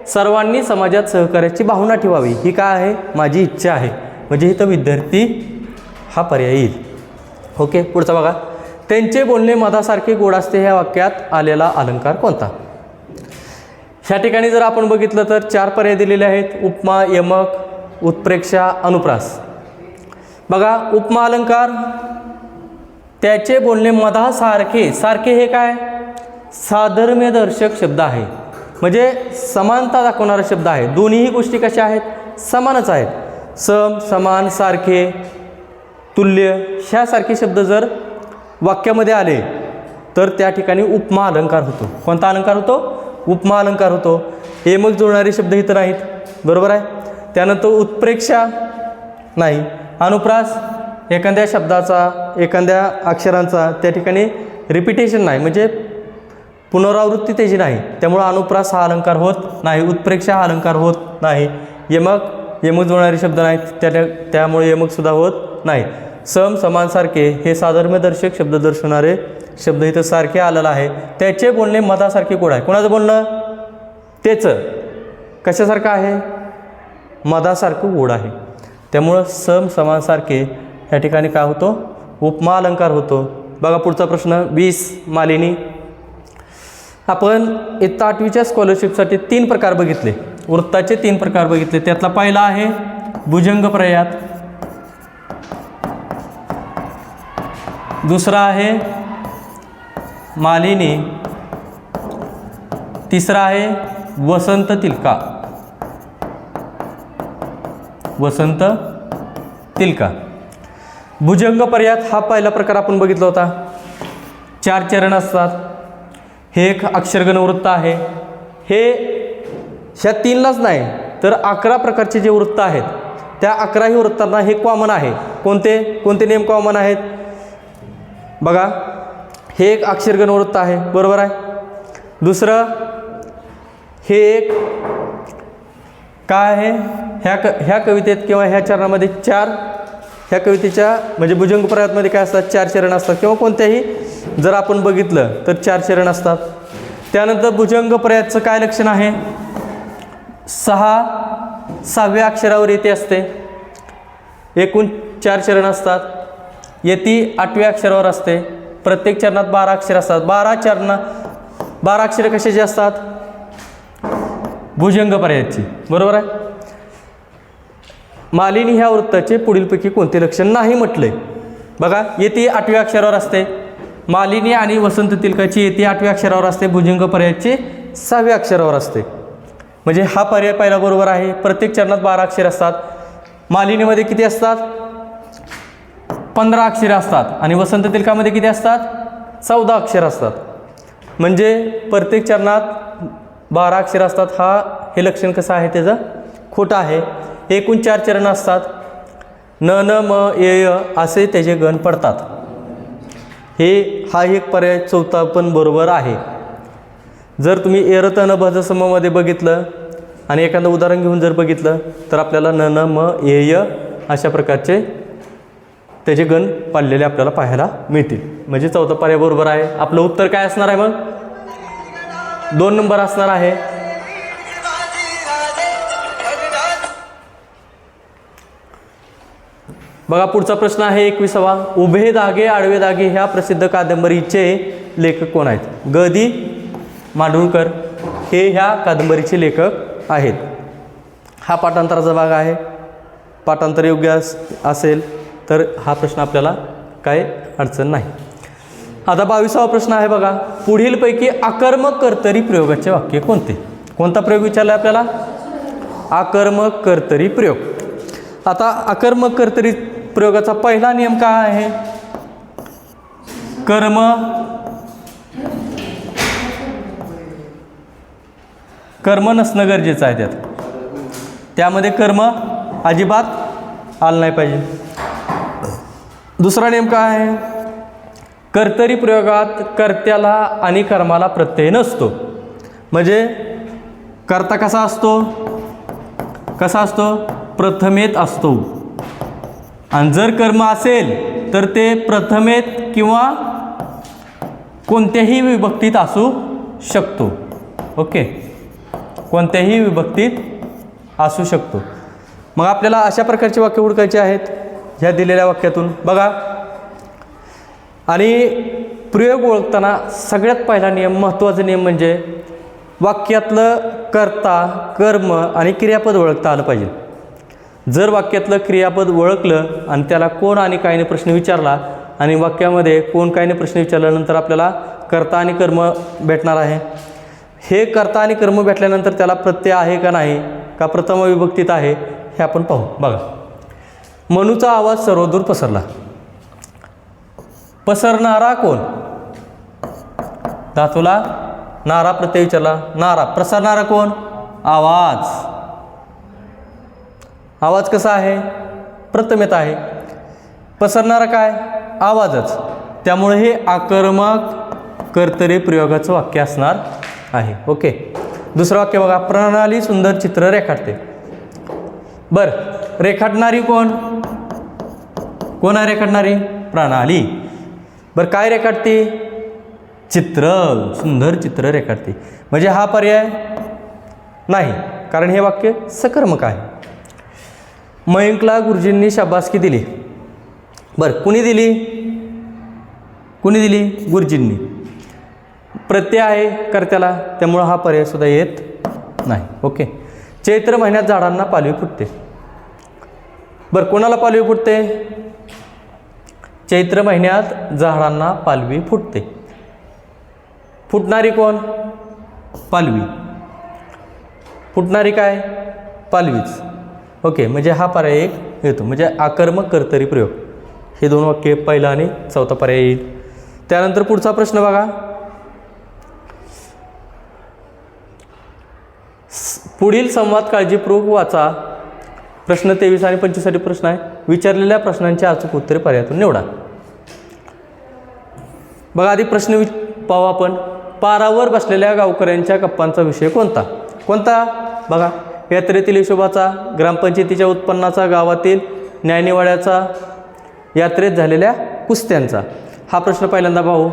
सर्वांनी समाजात सहकार्याची भावना ठेवावी. ही काय आहे, माझी इच्छा आहे. म्हणजे इथं विद्यार्थी हा पर्याय येईल. ओके. पुढचा बघा. त्यांचे बोलणे मधासारखे गोड असते, ह्या वाक्यात आलेला अलंकार कोणता. ह्या ठिकाणी जर आपण बघितलं तर 4 पर्याय दिलेले आहेत. उपमा, यमक, उत्प्रेक्षा, अनुप्रास. बघा, उपमा अलंकार, त्याचे बोलणे मधासारखे, सारखे हे काय, साधर्म्यदर्शक शब्द आहे. म्हणजे समानता दाखवणारा शब्द आहे. दोन्हीही गोष्टी कशा आहेत, समानच आहेत. सम, समान, सारखे, तुल्य, ह्यासारखे शब्द जर वाक्यामध्ये आले तर त्या ठिकाणी उपमा अलंकार होतो. कोणता अलंकार होतो, उपमा अलंकार होतो. हे मग जोडणारे शब्द इथं नाहीत. बरोबर आहे. त्यानंतर उत्प्रेक्षा नाही, अनुप्रास एखाद्या शब्दाचा, एखाद्या अक्षरांचा त्या ठिकाणी रिपिटेशन नाही, म्हणजे पुनरावृत्ती त्याची नाही, त्यामुळं अनुप्रास हा अलंकार होत नाही, उत्प्रेक्षा हा अलंकार होत नाही, यमक जुळणारे शब्द नाहीत, त्यामुळे यमकसुद्धा होत नाही. सम समानसारखे हे साधर्म्यदर्शक शब्द दर्शवणारे शब्द इथं सारखे आलेला आहे. त्याचे बोलणे मधासारखे गोड आहे. कोणाचं बोलणं? त्याचं कशासारखं आहे? मधासारखं गोड आहे. त्यामुळं सम समानसारखे या ठिकाणी काय होतो? उपमा अलंकार होतो. बघा पुढचा प्रश्न 20 मालिनी. आपण इयत्ता 8वीच्या स्कॉलरशिपसाठी 3 प्रकार बघितले, वृत्ताचे 3 प्रकार बघितले. त्यातला पहिला आहे भुजंग प्रयात, दुसरा आहे मालिनी, तिसरा आहे वसंत तिलका. वसंत तिलका. भुजंग पर्यात हा पहिला प्रकार आपण बघितला होता. 4 चरण असतात. हे एक अक्षरगण वृत्त आहे. हे ह्या 3लाच नाही तर 11 प्रकारचे जे वृत्त आहेत त्या 11ही वृत्तांना हे कॉमन आहे. कोणते कोणते नेम कॉमन आहेत? बघा, हे एक अक्षरगण वृत्त आहे, बरोबर आहे. दुसरं हे एक काय आहे? ह्या कवितेत किंवा ह्या चरणामध्ये 4, ह्या कवितेच्या म्हणजे भुजंग पर्यातमध्ये काय असतात? 4 चरण असतात, किंवा कोणत्याही जर आपण बघितलं तर 4 चरण असतात. त्यानंतर भुजंग पर्यातचं काय लक्षण आहे? 6व्या अक्षरावर येते असते. एकूण 4 चरण असतात. येती 8व्या अक्षरावर असते. प्रत्येक चरणात 12 अक्षर असतात. 12 अक्षरे कशाची असतात? भुजंग पर्यायाची, बरोबर आहे. मालिनी ह्या वृत्ताचे पुढीलपैकी कोणते लक्षण नाही म्हटले? बघा, येती 8व्या अक्षरावर असते. मालिनी आणि वसंत तिलकाची येती 8व्या अक्षरावर असते. भुजंग पर्यायाची 6व्या अक्षरावर असते. म्हणजे हा पर्याय पहिला बरोबर आहे. प्रत्येक चरणात 12 अक्षर असतात. मालिनीमध्ये किती असतात? 15 अक्षरे असतात. आणि वसंत तिलकामध्ये किती असतात? 14 अक्षर असतात. म्हणजे प्रत्येक चरणात 12 अक्षर असतात. हे लक्षण कसं आहे त्याचं? खोटं आहे. एकूण 4 चरण असतात. न न म ये य असे त्याचे गण पडतात. हा एक पर्याय चौथा पण बरोबर आहे. जर तुम्ही एरत न भज सममध्ये बघितलं आणि एखादं उदाहरण घेऊन जर बघितलं तर आपल्याला न न म ये य अशा प्रकारचे त्याचे गण पाडलेले आपल्याला पाहायला मिळतील. म्हणजे चौथा पर्याय बरोबर आहे. आपलं उत्तर काय असणार आहे? मग 2 नंबर असणार आहे. बघा पुढचा प्रश्न आहे 21वा. उभे धागे आडवे धागे ह्या प्रसिद्ध कादंबरीचे लेखक कोण आहेत? ग. दि. माडगूळकर हे ह्या कादंबरीचे लेखक आहेत. हा पाठांतराचा भाग आहे. पाठांतर योग्य असेल तर हा प्रश्न आपल्याला काय अडचण नाही. आता 22वा प्रश्न आहे बघा. पुढीलपैकी आकर्मक कर्तरी प्रयोगाचे वाक्य कोणते? कोणता प्रयोग विचारला आपल्याला? आकर्मक कर्तरी प्रयोग. आता आकर्मक कर्तरी प्रयोगाचा पहिला नियम काय आहे? कर्म नसणं गरजेचं आहे. त्यामध्ये कर्म अजिबात आलं नाही पाहिजे. दुसरा नियम काय आहे? कर्तरी प्रयोगात कर्त्याला आणि कर्माला प्रत्यय नसतो. म्हणजे कर्ता कसा असतो? प्रथमेत असतो. आणि जर कर्म असेल तर ते प्रथमेत किंवा कोणत्याही विभक्तीत असू शकतो. ओके, कोणत्याही विभक्तीत असू शकतो. मग आपल्याला अशा प्रकारचे वाक्य हुडकायचे आहेत ह्या दिलेल्या वाक्यातून. बघा, आणि प्रयोग ओळखताना सगळ्यात पहिला नियम, महत्त्वाचा नियम म्हणजे वाक्यातलं कर्ता, कर्म आणि क्रियापद ओळखता आलं पाहिजे. जर वाक्यातलं क्रियापद ओळखलं आणि त्याला कोण आणि कायने प्रश्न विचारला आणि वाक्यामध्ये कोण कायने प्रश्न विचारल्यानंतर आपल्याला कर्ता आणि कर्म भेटणार आहे. हे कर्ता आणि कर्म भेटल्यानंतर त्याला प्रत्यय आहे का नाही, का प्रथम विभक्तीत आहे, हे आपण पाहू. बघा, मनूचा आवाज सर्वदूर पसरला. पसरणारा कोण? धातूला नारा प्रत्यय विचारला. नारा. प्रसरणारा कोण? आवाज. आवाज कसा आहे? प्रथमेत आहे. पसरणारा काय आवाजच, त्यामुळे हे आक्रमक कर्तरी प्रयोगाचं वाक्य असणार आहे. ओके. दुसरं वाक्य बघा, प्रणाली सुंदर चित्र रेखाटते. बरं, रेखाटणारी कोण आहे रेखाटणारी? प्रणाली. बरं, काय रेखाटते? चित्र, सुंदर चित्र रेखाटते. म्हणजे हा पर्याय नाही, कारण हे वाक्य सकर्मक आहे. मयंकला गुरुजींनी शाबासकी दिली. बरं, कुणी दिली? गुरुजींनी. प्रत्यय आहे कर्त्याला, त्यामुळं हा पर्याय सुद्धा येत नाही. ओके. चैत्र महिन्यात झाडांना पालवी फुटते. बरं, कोणाला पालवी फुटते? चैत्र महिन्यात झाडांना पालवी फुटते. फुटणारी कोण? पालवी. फुटणारी काय? पालवीच. ओके, म्हणजे हा पर्याय एक येतो, म्हणजे आकर्मक कर्तरी प्रयोग. हे दोन वाक्य, पहिला आणि चौथा पर्याय येईल. त्यानंतर पुढचा प्रश्न बघा. पुढील संवाद काळजीपूर्वक वाचा. प्रश्न 23 आणि 25 साठी प्रश्न आहे. विचारलेल्या प्रश्नांची अचूक उत्तरे पर्यायातून निवडा. बघा, आधी प्रश्न पाहू आपण. पारावर बसलेल्या गावकऱ्यांच्या गप्पांचा विषय कोणता? बघा, यात्रेतील हिशोबाचा, ग्रामपंचायतीच्या उत्पन्नाचा, गावातील न्यायनिवाड्याचा, यात्रेत झालेल्या कुस्त्यांचा. हा प्रश्न पहिल्यांदा पाहू.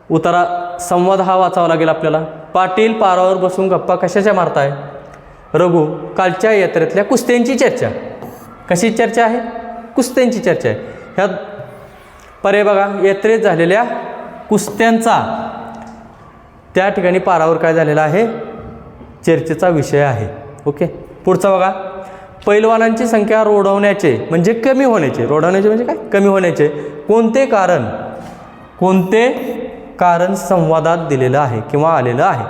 उतारा संवाद हा वाचावा लागेल आपल्याला. पाटील पारावर बसून गप्पा कशाच्या मारताय? रघु, कालच्या यात्रेतल्या कुस्त्यांची चर्चा. कशी चर्चा आहे? कुस्त्यांची चर्चा आहे. ह्यात पर्याय बघा, यात्रेत झालेल्या कुस्त्यांचा, त्या ठिकाणी पारावर काय झालेला आहे? चर्चेचा विषय आहे. ओके. पुढचा बघा, पैलवानांची संख्या रोडवण्याचे म्हणजे कमी होण्याचे, रोडवण्याचे म्हणजे काय? कमी होण्याचे कोणते कारण संवादात दिलेलं आहे किंवा आलेलं आहे?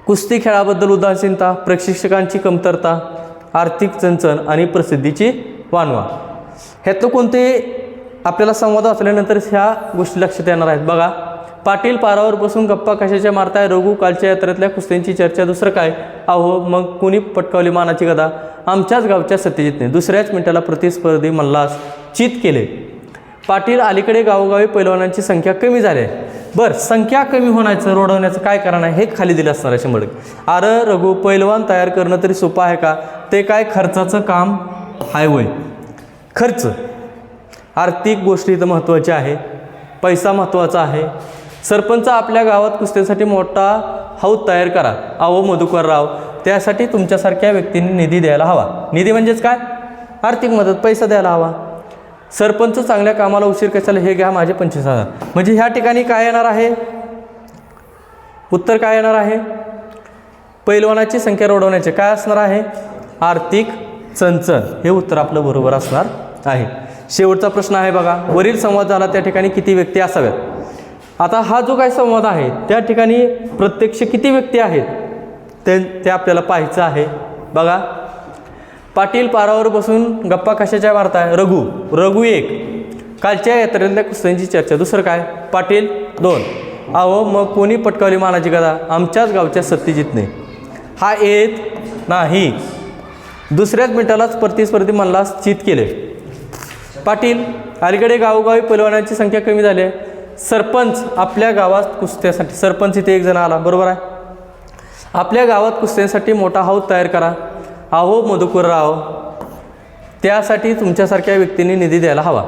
कुस्ती खेळाबद्दल उदासीनता, प्रशिक्षकांची कमतरता, आर्थिक चणचण आणि प्रसिद्धीची वानवा. ह्यातलं कोणते आपल्याला संवाद वाचल्यानंतर ह्या गोष्टी लक्षात येणार आहेत. बघा, पाटील पारावर बसून गप्पा कशाच्या मारताय? रघु, कालच्या यात्रेतल्या कुस्त्यांची चर्चा. दुसरं काय? अहो, मग कुणी पटकावली मानाची गदा? आमच्याच गावच्या सत्यजितने. दुसऱ्याच मिनिटाला प्रतिस्पर्धी मल्हास चित केले. पाटील, अलीकडे गावोगावी पैलवानांची संख्या कमी झाली आहे. बरं, संख्या कमी होण्याचं, रोडवण्याचं काय कारण आहे? हे खाली दिलं असणार आहे 100%. अरे रघु, पैलवान तयार करणं तरी सोपं आहे का? ते काय खर्चाचं काम आहे होय? खर्च. आर्थिक गोष्टी इथं महत्त्वाच्या आहे, पैसा महत्त्वाचा आहे. सरपंच, आपल्या गावात कुस्त्यासाठी मोठा हौद तयार करा. अहो मधुकरराव, त्यासाठी तुमच्यासारख्या व्यक्तींनी निधी द्यायला हवा. निधी म्हणजेच काय? आर्थिक मदत, पैसा द्यायला हवा. सरपंच, चांगल्या कामाला उशीर कशाला? हे घ्या माझे 25,000. म्हणजे ह्या ठिकाणी काय येणार आहे? उत्तर काय येणार आहे? पैलवानाची संख्या रोडवण्याचे काय असणार आहे? आर्थिक चणचण. हे उत्तर आपलं बरोबर असणार आहे. शेवटचा प्रश्न आहे बघा, वरील संवाद झाला त्या ठिकाणी किती व्यक्ती असाव्यात? आता हा जो काही संवाद आहे त्या ठिकाणी प्रत्यक्ष किती व्यक्ती आहेत ते आपल्याला पाहायचं आहे. बघा, पाटील पारावर बसून गप्पा कशाच्या मारताय? रघु 1, कालच्या यात्रेतल्या कुस्त्यांची चर्चा. दुसरं काय? पाटील 2, अहो मग कोणी पटकावली मानाची गदा? आमच्याच गावच्या सत्यजितने. हा येत नाही. दुसऱ्याच मिनिटालाच प्रतिस्पर्धी मल्हास चित केले. पाटील, अलीकडे गावोगावी पैलवानांची संख्या कमी झाली आहे. सरपंच, आपल्या गावात कुस्त्यासाठी, सरपंच इथे एक जण आला, बरोबर आहे. आपल्या गावात कुस्त्यांसाठी मोठा हौद तयार करा. अहो मधुकरराव, त्यासाठी तुमच्यासारख्या व्यक्तींनी निधी द्यायला हवा.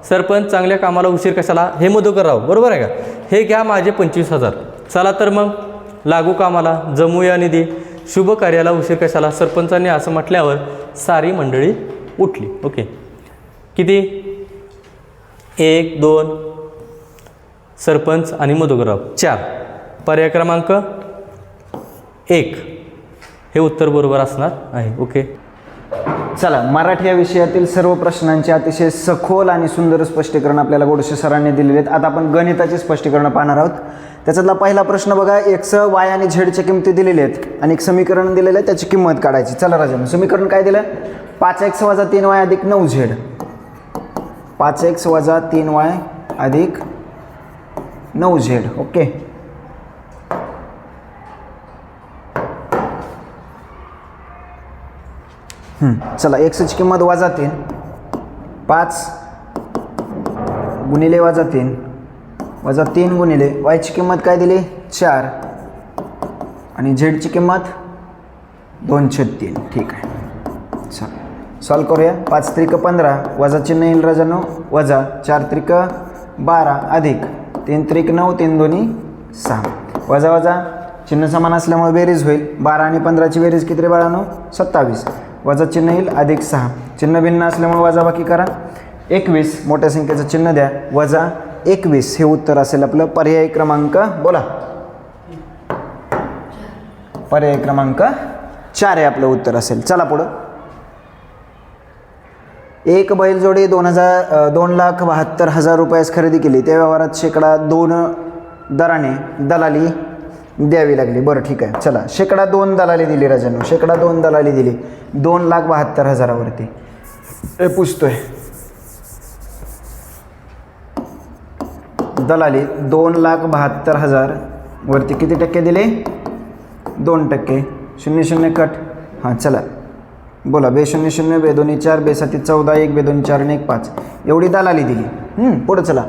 सरपंच, चांगल्या कामाला उशीर कशाला? हे मधुकरराव, बरोबर आहे का? हे घ्या माझे 25,000. चला तर मग लागू कामाला, जमूया निधी. शुभ कार्याला उशीर कशाला? सरपंचांनी असं म्हटल्यावर सारी मंडळी उठली. ओके. किती? 1, 2, सरपंच आणि मधुकरराव 4. पर्याय क्रमांक 1 हे उत्तर बरोबर असणार आहे. ओके. चला, मराठी या विषयातील सर्व प्रश्नांचे अतिशय सखोल आणि सुंदर स्पष्टीकरण आपल्याला गोडसे सरांनी दिलेले आहेत. आता आपण गणिताचे स्पष्टीकरण पाहणार आहोत. त्याच्यातला पहिला प्रश्न बघा, x, y आणि झेडच्या किमती दिलेल्या आहेत आणि एक समीकरण दिलेलं आहे, त्याची किंमत काढायची. चला राजा, समीकरण काय दिलं? 5x - 3y अधिक 9z. 5x - 3y अधिक 9z. ओके. चला, x ची किंमत -3, 5 गुणिले वजा 3 वजा 3 गुणिले वायची किंमत काय दिली 4 आणि झेडची किंमत 2/3. ठीक आहे, चला सॉल्व करूया. 5 त्रिक 15 वजा चिन्ह येईल राजांनो वजा 4 त्रिक 12 अधिक 3 त्रिक 9 3 दोन्ही 6 वजा वजा चिन्ह समान असल्यामुळे बेरीज होईल. 12 आणि 15ची बेरीज किती रे बाळांनो 27 वजा चिन्ह येईल अधिक 6 चिन्ह भिन्न असल्यामुळे वजाबाकी करा. 21 मोठ्या संख्येचं चिन्ह द्या वजा 21 हे उत्तर असेल आपलं. पर्याय क्रमांक बोला. पर्याय क्रमांक 4 हे आपलं उत्तर असेल. चला पुढं. एक बैलजोडी 2,72,000 रुपयास खरेदी केली. त्या व्यवहारात शेकडा 2 दराने दलाली द्यावी लागली. बरं ठीक आहे, चला शेकडा 2 दलाली दिली राजांनो. शेकडा 2 दलाली दिली 2,72,000 वरती. हे पुसतोय दलाली 2,72,000 वरती किती टक्के दिले 2%. 0 कट. हां चला बोला. 2 2 2 4 2 7 14 1 2 4 1 5 एवढी दलाली दिली. पुढं चला.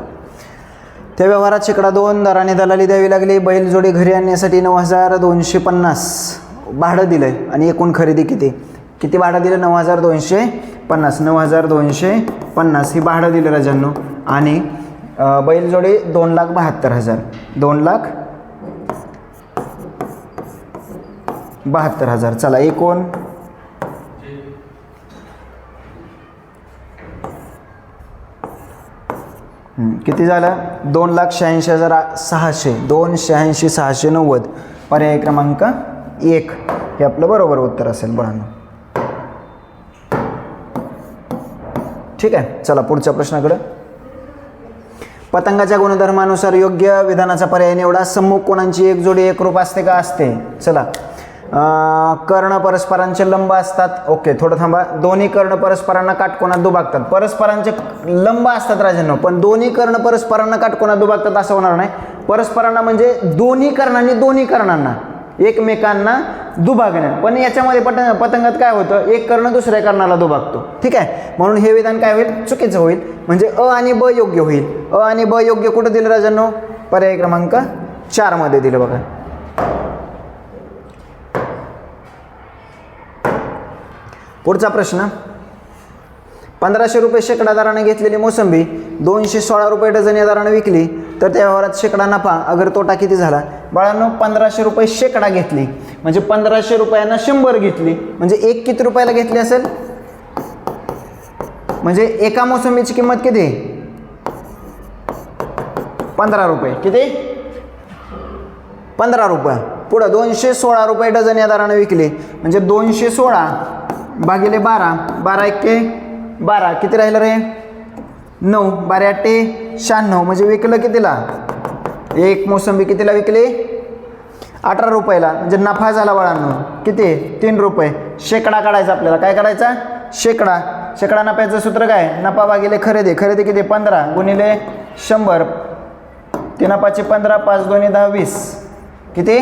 त्या व्यवहारात शेकडा 2 दराने दलाली द्यावी लागली. बैलजोडी घरी आणण्यासाठी 9,250 भाडं दिलं आहे आणि एकूण खरेदी किती भाडं दिलं 9,250. 9,250 ही भाडं दिलं राजांनो आणि बैलजोडी 2,72,000 2,72,000. चला एकूण किती झालं 2,86,600 2,86,690. पर्याय क्रमांक 1 हे आपलं बरोबर उत्तर असेल बाळांनो. ठीक आहे, चला पुढच्या प्रश्नाकडे. पतंगाच्या गुणधर्मानुसार योग्य विधानाचा पर्याय निवडा. सम्मुख कोणांची एक जोडी एकरूप असते का असते. चला कर्ण परस्परांचे लंब असतात. ओके थोडं थांबा. दोन्ही कर्ण परस्परांना काटकोनात दुभागतात. परस्परांचे लंब असतात राजांनो पण दोन्ही कर्ण परस्परांना काटकोनात दुभागतात असं होणार नाही. परस्परांना म्हणजे दोन्ही कर्णांना एकमेकांना दुभागणे. पण याच्यामध्ये पतंगात काय होतं एक कर्ण दुसऱ्या कर्णाला दुभागतो. ठीक आहे, म्हणून हे विधान काय होईल चुकीचं होईल. म्हणजे अ आणि ब योग्य होईल. अ आणि ब योग्य कुठं दिलं राजांनो पर्याय क्रमांक 4 मध्ये दिलं बघा. पुढचा प्रश्न. 1,500 रुपये शेकडा दराने घेतलेली मोसंबी 216 रुपये डझन या दराने विकली तर त्या व्यवहारात शेकडा नफा अगर तोटा किती झाला. बाळांनो 1,500 रुपये शेकडा घेतली म्हणजे 1,500 रुपयांना 100 घेतली म्हणजे एक किती रुपयाला घेतली असेल म्हणजे एका मोसंबीची किंमत किती 15 रुपये. किती 15 रुपये. पुढं 216 रुपये डझन या दराने विकली म्हणजे 216 भागिले 12 12 एक्के 12 किती राहिलं रे 9 12 8 96 म्हणजे विकलं कितीला एक मोसंबी कितीला विकली 18 रुपयाला म्हणजे नफा झाला बाळांनो किती 3 रुपये. शेकडा काढायचा आपल्याला. काय काढायचा शेकडा नफ्याचं सूत्र काय नफा भागिले खरेदी किती 15 गुणिले 100 3 5 15 5 2 10 20 किती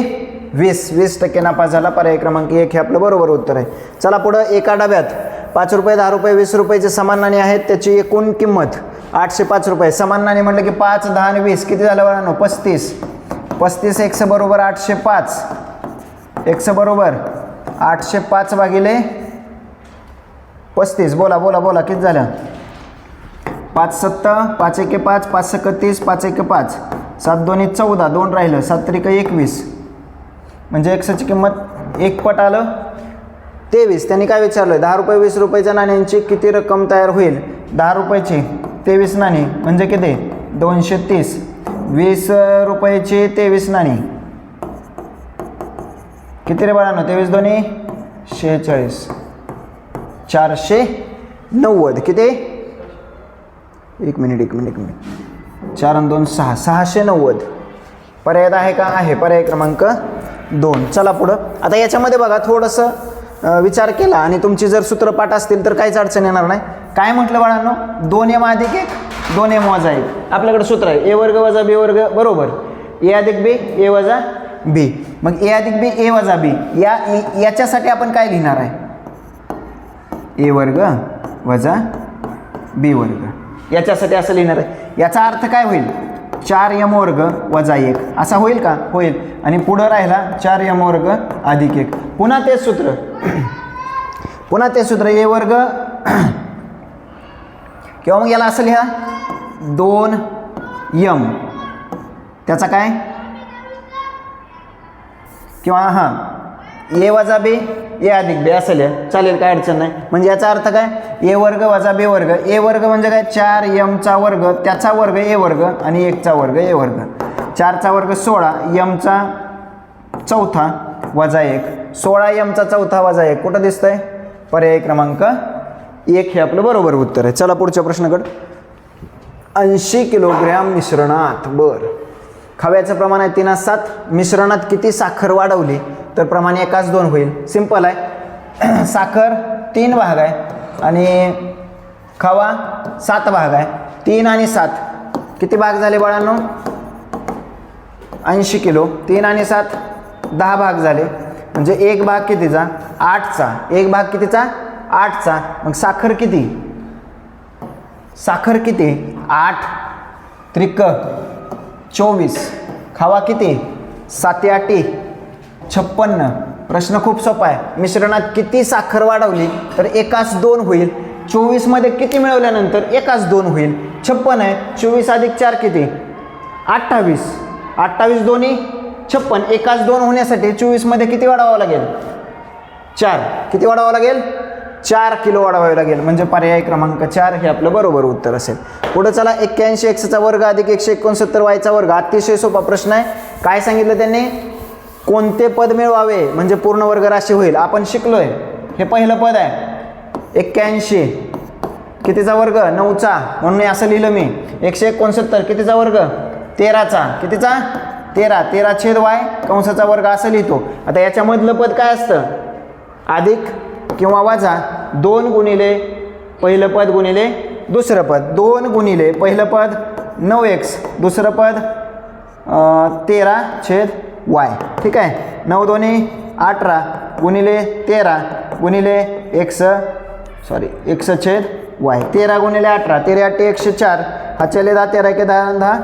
20% नफा झाला. पर्याय क्रमांक 1 हे आपलं बरोबर उत्तर आहे. चला पुढं. एका डब्यात 5 रुपये 10 रुपये 20 रुपयाचे समान नाणी आहेत त्याची एकूण किंमत 805 रुपये. समान नाणी म्हटलं की 5 10 आणि 20 किती झालं बाळांनो 35 x बरोबर 805 x बरोबर 805 भागिले 35. बोला किती झालं 5 7 5 1 5 5 31 5 1 5 7 2 14 2 राहिलं 7 3 21 म्हणजे एक्सची किंमत एक पट आलं 23. त्यांनी काय विचारलं 10 रुपये 20 रुपयाच्या नाण्यांची किती रक्कम तयार होईल. 10 रुपयाची 23 नाणी म्हणजे किती 230. 20 रुपयाची 23 नाणी किती रे बाळांनो 23 दोन्ही 46 490 किती 1 मिनिट 4 आणि 2 6 690. पर्याय आहे का आहे पर्याय क्रमांक 2. चला पुढं. आता याच्यामध्ये बघा थोडंसं विचार केला आणि तुमची जर सूत्रपाठ असतील तर काहीच अडचण येणार नाही. काय म्हटलं बाळांनो 2m अधिक 1 2m वजा 1 आपल्याकडे सूत्र आहे a वर्ग वजा b वर्ग बरोबर a अधिक b a वजा b. मग a अधिक b a वजा b याच्यासाठी आपण काय लिहिणार आहे a वर्ग वजा बी वर्ग. याच्यासाठी असं लिहिणार आहे. याचा अर्थ काय होईल? 4m वर्ग वजा 1 असा होईल का? होईल. आणि पुढं राहिला 4m वर्ग अधिक 1. पुन्हा तेच सूत्र पुन्हा तेच सूत्र a वर्ग किंवा मग याला असं लिहा 2m त्याचा काय किंवा हां ए वजा बी ए अधिक बी असं लिहा चालेल, काय अडचण नाही. म्हणजे याचा अर्थ काय? ए वर्ग वजा बी वर्ग. ए वर्ग म्हणजे काय? 4mचा वर्ग त्याचा वर्ग ए वर्ग आणि 1चा वर्ग ए वर्ग. 4चा वर्ग 16 mचा चौथा वजा 1. 16mचा चौथा वजा 1 कुठं दिसतंय? पर्याय क्रमांक 1 हे आपलं बरोबर उत्तर आहे. चला पुढच्या प्रश्नाकडे. 80 किलोग्रॅम मिश्रणात खव्याचं प्रमाण आहे 3:7. मिश्रणात किती साखर वाढवली तर प्रमाण 1:2 होईल? सिंपल आहे. साखर 3 भाग आहे आणि खवा 7 भाग आहे. 3 आणि 7 किती भाग झाले बाळांनो? 80 किलो. 3 आणि 7 10 भाग झाले. म्हणजे एक भाग कितीचा? 8चा. एक भाग कितीचा? 8चा. मग साखर किती? साखर किती? 8 त्रिक 24. खवा किती? 7 8 56. प्रश्न खूप सोपा आहे. मिश्रणात किती साखर वाढवली तर 1:2 होईल? 24 मध्ये किती मिळवल्यानंतर 1:2 होईल? 56 आहे. 24 अधिक 4 किती? 28. 28 दोन्ही 56. 1:2 होण्यासाठी 24 मध्ये किती वाढवावं लागेल? 4. किती वाढवावं लागेल? 4 किलो वाढवावे लागेल. म्हणजे पर्याय क्रमांक 4 हे आपलं बरोबर उत्तर असेल. पुढे चला. 81 x चा वर्ग अधिक 169 y चा वर्ग. अतिशय सोपा प्रश्न आहे. काय सांगितलं त्यांनी? कोणते पद मिळवावे म्हणजे पूर्ण वर्ग राशी होईल. आपण शिकलोय हे पहिलं पद आहे 81 कितीचा वर्ग? 9चा. म्हणून असं लिहिलं मी. 169 कितीचा वर्ग? 13चा. कितीचा? 13. 13/y कंसाचा वर्ग असं लिहितो. आता याच्यामधलं पद काय असतं? अधिक किंवा वजा 2 गुणिले पहिलं पद गुणिले दुसरं पद. 2 गुणिले पहिलं पद 9x दुसरं पद 13/y. ठीक आहे. 9 दोन्ही 18 गुणिले 13 गुणिले x 1/y. 13 गुणिले 18 13 8 104. हा चले 10 13 के 10 10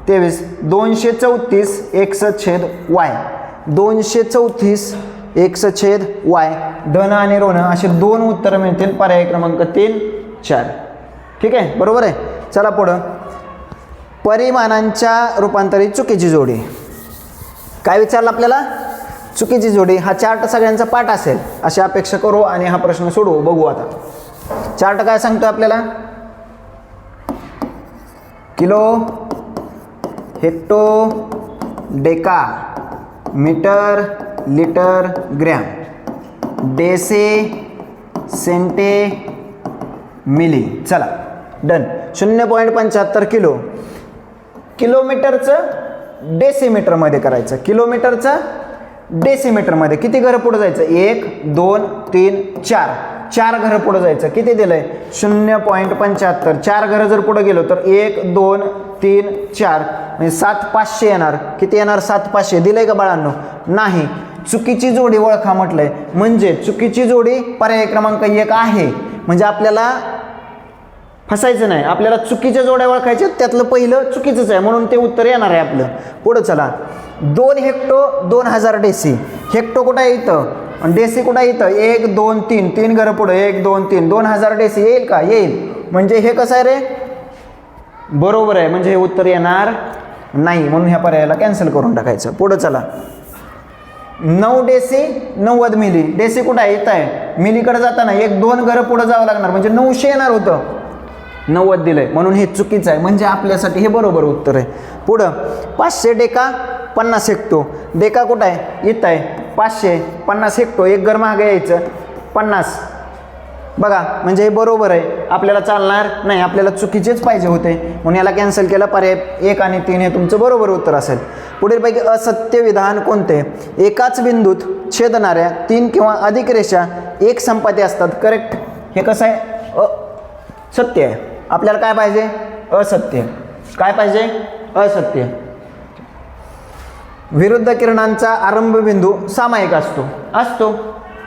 23. 234 x/y. 234 x/y. धन आणि ऋण असे 2 उत्तरं मिळतील. पर्याय क्रमांक 3 4. ठीक आहे, बरोबर आहे. चला पुढं. परिमाणांच्या रूपांतरित चुकीची जोडी. काय विचारलं आपल्याला? चुकीची जोडी. हा चार्ट सगळ्यांचा पाठ असेल अशी अपेक्षा करू आणि हा प्रश्न सोडवू. बघू आता. चार्ट काय सांगतो आपल्याला? Kilo, hecto, deca, metre, litre, gram, deci, centi, milli. चला डन. 0.75 किलो. किलोमीटरचं डेसिमीटरमध्ये करायचं. किलोमीटरचं डेसिमीटरमध्ये किती घरं पुढं जायचं? 1 2 3 4. 4 घरं पुढं जायचं. किती दिलंय? 0.75. 4 घरं जर पुढं गेलो तर 1 2 3 4 म्हणजे 7,500 येणार. किती येणार? 7,500. दिलंय का बाळांनो? नाही. चुकीची जोडी ओळखा म्हटलंय. म्हणजे चुकीची जोडी पर्याय क्रमांक 1 आहे. म्हणजे आपल्याला फसायचं नाही. आपल्याला चुकीच्या जोड्या ओळखायच्या. त्यातलं पहिलं चुकीचंच आहे म्हणून ते उत्तर येणार आहे आपलं. पुढं चला. 2 हेक्टो 2000 डेसी. हेक्टो कुठं आहे? इथं. डेसी कुठं आहे? इथं. 1 2 3 3 घरं पुढं 1 2 3 2000 डेसी येईल का? येईल. म्हणजे हे कसं आहे रे? बरोबर आहे. म्हणजे हे उत्तर येणार नाही म्हणून ह्या पर्यायाला कॅन्सल करून टाकायचं. पुढं चला. 9 डेसी 90 मिली. डेसी कुठं आहे? इथं आहे. मिलीकडे जाताना 1 2 घरं पुढं जावं लागणार म्हणजे 900 येणार होतं. 90 दिलंय म्हणून हे चुकीचं आहे. म्हणजे आपल्यासाठी हे बरोबर उत्तर आहे. पुढं 500 डेका 50 हेक्टो. डेका कुठं आहे? इथं आहे. 500 50 हेक्टो. 1 घर मागे यायचं 50. बघा म्हणजे हे बरोबर आहे. आपल्याला चालणार नाही. आपल्याला चुकीचेच पाहिजे होते म्हणून याला कॅन्सल केलं. पर्याय 1 आणि 3 हे तुमचं बरोबर उत्तर असेल. पुढीलपैकी असत्य विधान कोणते? एकाच बिंदूत छेदणाऱ्या 3 किंवा अधिक रेषा एक संपाती असतात. करेक्ट. हे कसं आहे? सत्य आहे. आपल्याला काय पाहिजे? असत्य. काय पाहिजे? असत्य. विरुद्ध किरणांचा आरंभबिंदू सामायिक असतो.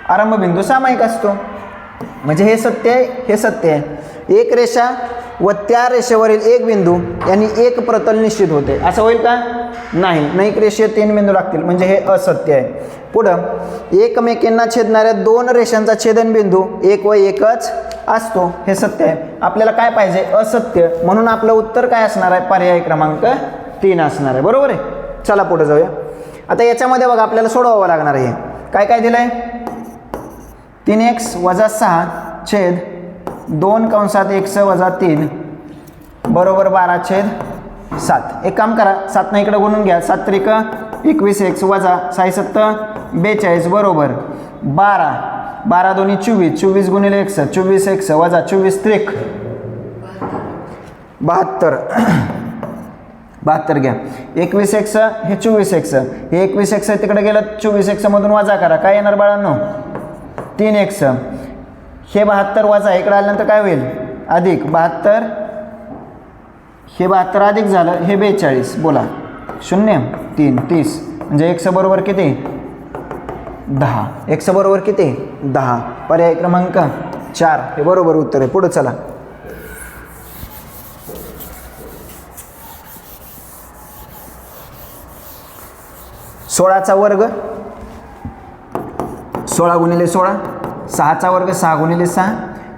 आरंभबिंदू सामायिक असतो. म्हणजे हे सत्य आहे, हे सत्य आहे. एक रेषा व त्या रेषेवरील एक बिंदू यांनी एक प्रतल निश्चित होते, असं होईल का? नाही, रेषीय 3 बिंदू लागतील, म्हणजे हे असत्य आहे. पुढं एकमेकींना छेदणाऱ्या 2 रेषांचा छेदनबिंदू एक व एकच असतो, हे सत्य आहे. आपल्याला काय पाहिजे? असत्य. म्हणून आपलं उत्तर काय असणार आहे? पर्याय क्रमांक 3 असणार आहे. बरोबर आहे. चला पुढे जाऊया. आता याच्यामध्ये बघा आपल्याला सोडवावं लागणार आहे. काय काय दिलं आहे? 3x - 6 छेद 2 कंसात x - 3 बरोबर 12/7. एक काम करा, 7 इकडे गुणून घ्या. 7 त्रिक 21x वजा 6 7 42 बरोबर 12. 12 दोन्ही 24. 24 गुणिले x 24x वजा 24 त्रिक 72. 72 घ्या. 21x हे 24x, हे 21x तिकडे गेलं, 24x मधून वजा करा. काय येणार बाळांनो? 3x. हे 72 वजा इकडे आल्यानंतर काय होईल? अधिक 72. हे 72 अधिक झालं, हे 42. बोला 0 3 30. म्हणजे x बरोबर किती? 10. x बरोबर किती? 10. पर्याय क्रमांक 4 हे बरोबर उत्तर आहे. पुढे चला. सोळाचा वर्ग 16 गुणिले 16. 6चा वर्ग 6 गुणिले 6.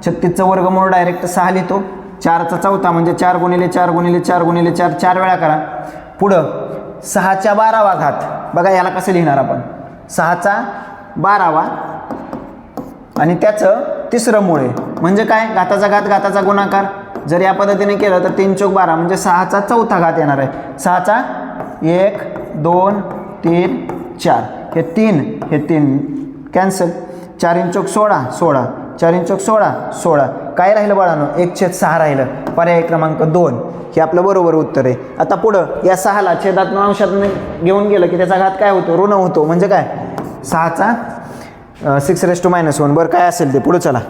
36चा वर्गमूळ डायरेक्ट 6 लिहितो. 4चा चौथा म्हणजे 4 गुणिले 4 गुणिले 4 गुणिले 4 4 वेळा करा. पुढं 6च्या 12वा घात. बघा याला कसं लिहिणार आपण? 6चा 12वा आणि त्याचं तिसरं मूळ आहे. म्हणजे काय? घाताचा घात घाताचा गुणाकार. जर या पद्धतीने केलं तर 3 चौक 12 म्हणजे 6चा चौथा घात येणार आहे. 6चा 1 2 3 4. हे 3 कॅन्सल. 4 चौक 16 16. 4 चौक 16 16. काय राहिलं बाळांनो? 1/6 राहिलं. पर्याय क्रमांक 2 हे आपलं बरोबर उत्तर आहे. आता पुढं या 6ला छेदातून अंशातून घेऊन गेलं की त्याचा घात काय होतो? ऋण होतो. म्हणजे काय? 6चा 6⁻1. बरं काय असेल ते? पुढं चला.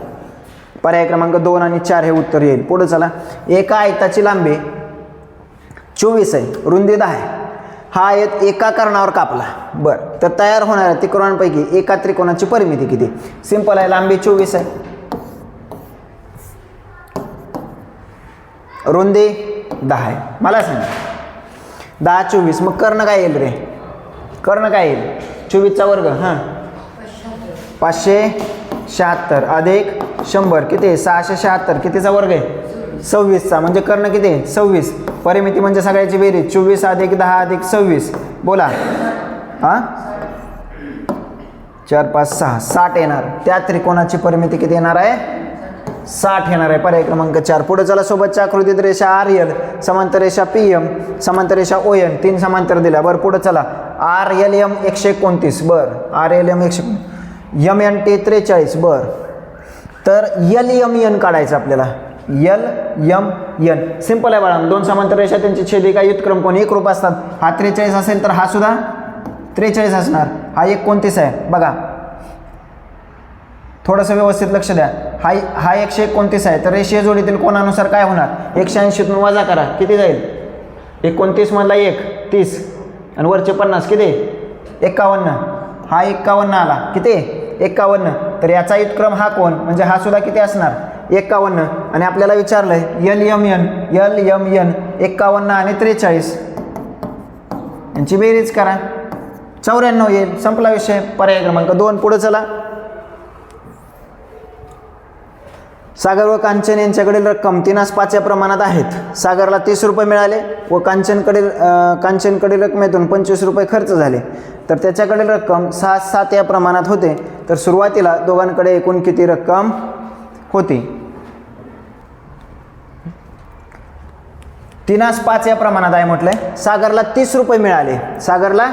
पर्याय क्रमांक 2 आणि 4 हे उत्तर येईल. पुढं चला. एका आयताची लांबी 24 आहे, रुंदी 10 आहे. हा आयत एका कर्णावर कापला. बरं, तर तयार होणाऱ्या त्रिकोणांपैकी एका त्रिकोणाची परिमिती किती? सिंपल आहे. लांबी 24 आहे, रुंदी 10 आहे. मला सांगा 10 24 मग कर्ण काय येईल रे? कर्ण काय येईल? 24चा वर्ग 576 अधिक 100 किती? 676. कितीचा वर्ग आहे? 26चा. म्हणजे कर्ण किती? 26. परिमिती म्हणजे सगळ्याची बेरीज 24 अधिक 10 अधिक 26. बोला 4 5 6 60 येणार. त्या त्रिकोणाची परिमिती किती येणार आहे? 60 येणार आहे. पर्याय क्रमांक 4. पुढे चला. सोबतच्या आकृतीत रेषा RL, समांतर रेषा PM, समांतर रेषा ON 3 समांतर दिल्या. बरं पुढे चला. RLM 129. बरं RLM 129. MNT 43. बरं तर LMN काढायचं आपल्याला. LMN सिंपल आहे बाळा. 2 समांतर रेषा त्यांची छेदिका युतक्रम कोण एकरूप असतात. हा 43 असेल तर हा सुद्धा 43 असणार. हा 29 आहे. बघा थोडंसं व्यवस्थित लक्ष द्या. हा 129 आहे. तर रेषीय जोडीतील कोणानुसार काय होणार? 180तून वजा करा. किती जाईल? 29 मधला 1 30 आणि वरचे 50 किती? 51. हा 51 आला. किती? 51. तर याचा युतक्रम हा कोण? म्हणजे हा सुद्धा किती असणार? 51. आणि आपल्याला विचारलंय LMN 51 आणि 43 यांची बेरीज करा. 94 येईल. संपला विषय. पर्याय क्रमांक 2. पुढे चला. सागर व कांचन यांच्याकडील रक्कम 3/5 या प्रमाणात आहेत. सागरला 30 रुपये मिळाले व कांचनकडील रकमेतून 25 रुपये खर्च झाले. तर त्याच्याकडील रक्कम 6/7 या प्रमाणात होते. तर सुरुवातीला दोघांकडे एकूण किती रक्कम होती? 3/5 या प्रमाणात आहे म्हटलंय. सागरला 30 रुपये मिळाले. सागरला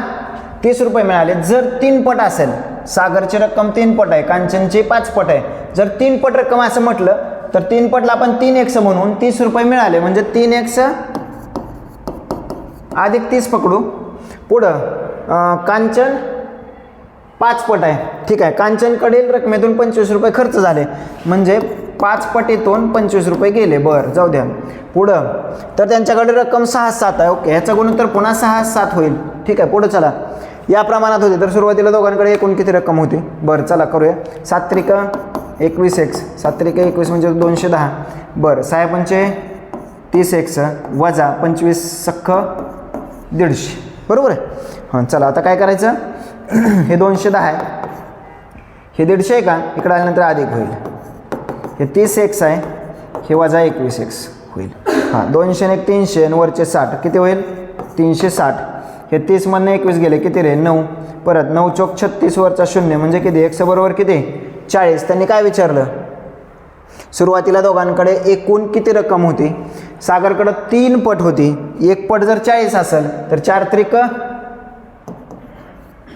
30 रुपये मिळाले. जर 3 पट असेल, सागरची रक्कम 3 पट आहे, कांचनची 5 पट आहे. जर 3 पट रक्कम असं म्हटलं तर 3 पटला आपण 3x म्हणून 30 रुपये मिळाले म्हणजे 3x अधिक 30 पकडू. पुढं कांचन 5 पट आहे. ठीक आहे. कांचनकडील रकमेतून 25 रुपये खर्च झाले म्हणजे 5 पटीतून 25 रुपये गेले. बरं जाऊ द्या. पुढं तर त्यांच्याकडे रक्कम 6/7 आहे. ओके. ह्याचा गुणोत्तर पुन्हा 6/7 होईल. ठीक आहे. पुढं चला. या प्रमाणात होते तर सुरुवातीला दोघांकडे एकूण किती रक्कम होती? बरं चला करूया. 7 त्रिक 21x 7 त्रिक 21 म्हणजे 210 बरं 6×5 30x वजा 25 सख्ख 150, बरोबर आहे. हां चला आता काय करायचं, हे 210 आहे, हे 150 आहे का, इकडं आल्यानंतर अधिक होईल. हे 30x आहे, हे वजा 21x होईल. हां 200 आणि 300 आणि वरचे 60 किती होईल 360. हे 30 मधनं 21 गेले किती रे 9, परत 9 चौक 36 वरचा 0 म्हणजे किती, x बरोबर किती 40. त्यांनी काय विचारलं, सुरुवातीला दोघांकडे एकूण किती रक्कम होती. सागरकडं 3 पट होती, 1 पट जर 40 असेल तर 4 त्रिक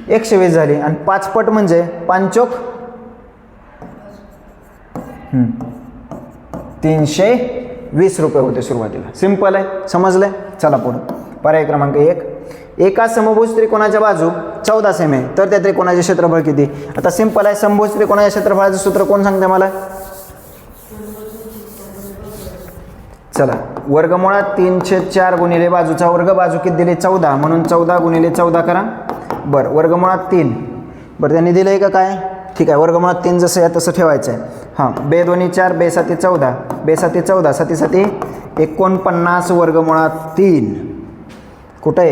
120 झाली आणि 5 पट म्हणजे 5 चौक 320 रुपये होते सुरुवातीला. सिंपल आहे, समजलंय. चला पुढं पर्याय क्रमांक 1. एका समभुज त्रिकोणाच्या बाजू 14 सेमी तर त्या त्रिकोणाचे क्षेत्रफळ किती. आता सिंपल आहे, समभुज त्रिकोणाच्या क्षेत्रफळाचं सूत्र कोण सांगते मला. चला वर्गमुळात 3/4 गुणिले बाजूचा वर्ग, बाजू किती दिली 14 म्हणून 14 गुणिले 14 करा. बरं वर्गमुळात 3, बरं त्यांनी दिलं आहे का काय, ठीक आहे. वर्गमुळात 3 जसं आहे तसं ठेवायचं आहे. हां 2 2 4 2 7 14 2 7 14 7 7 49 वर्गमुळात 3 कुठे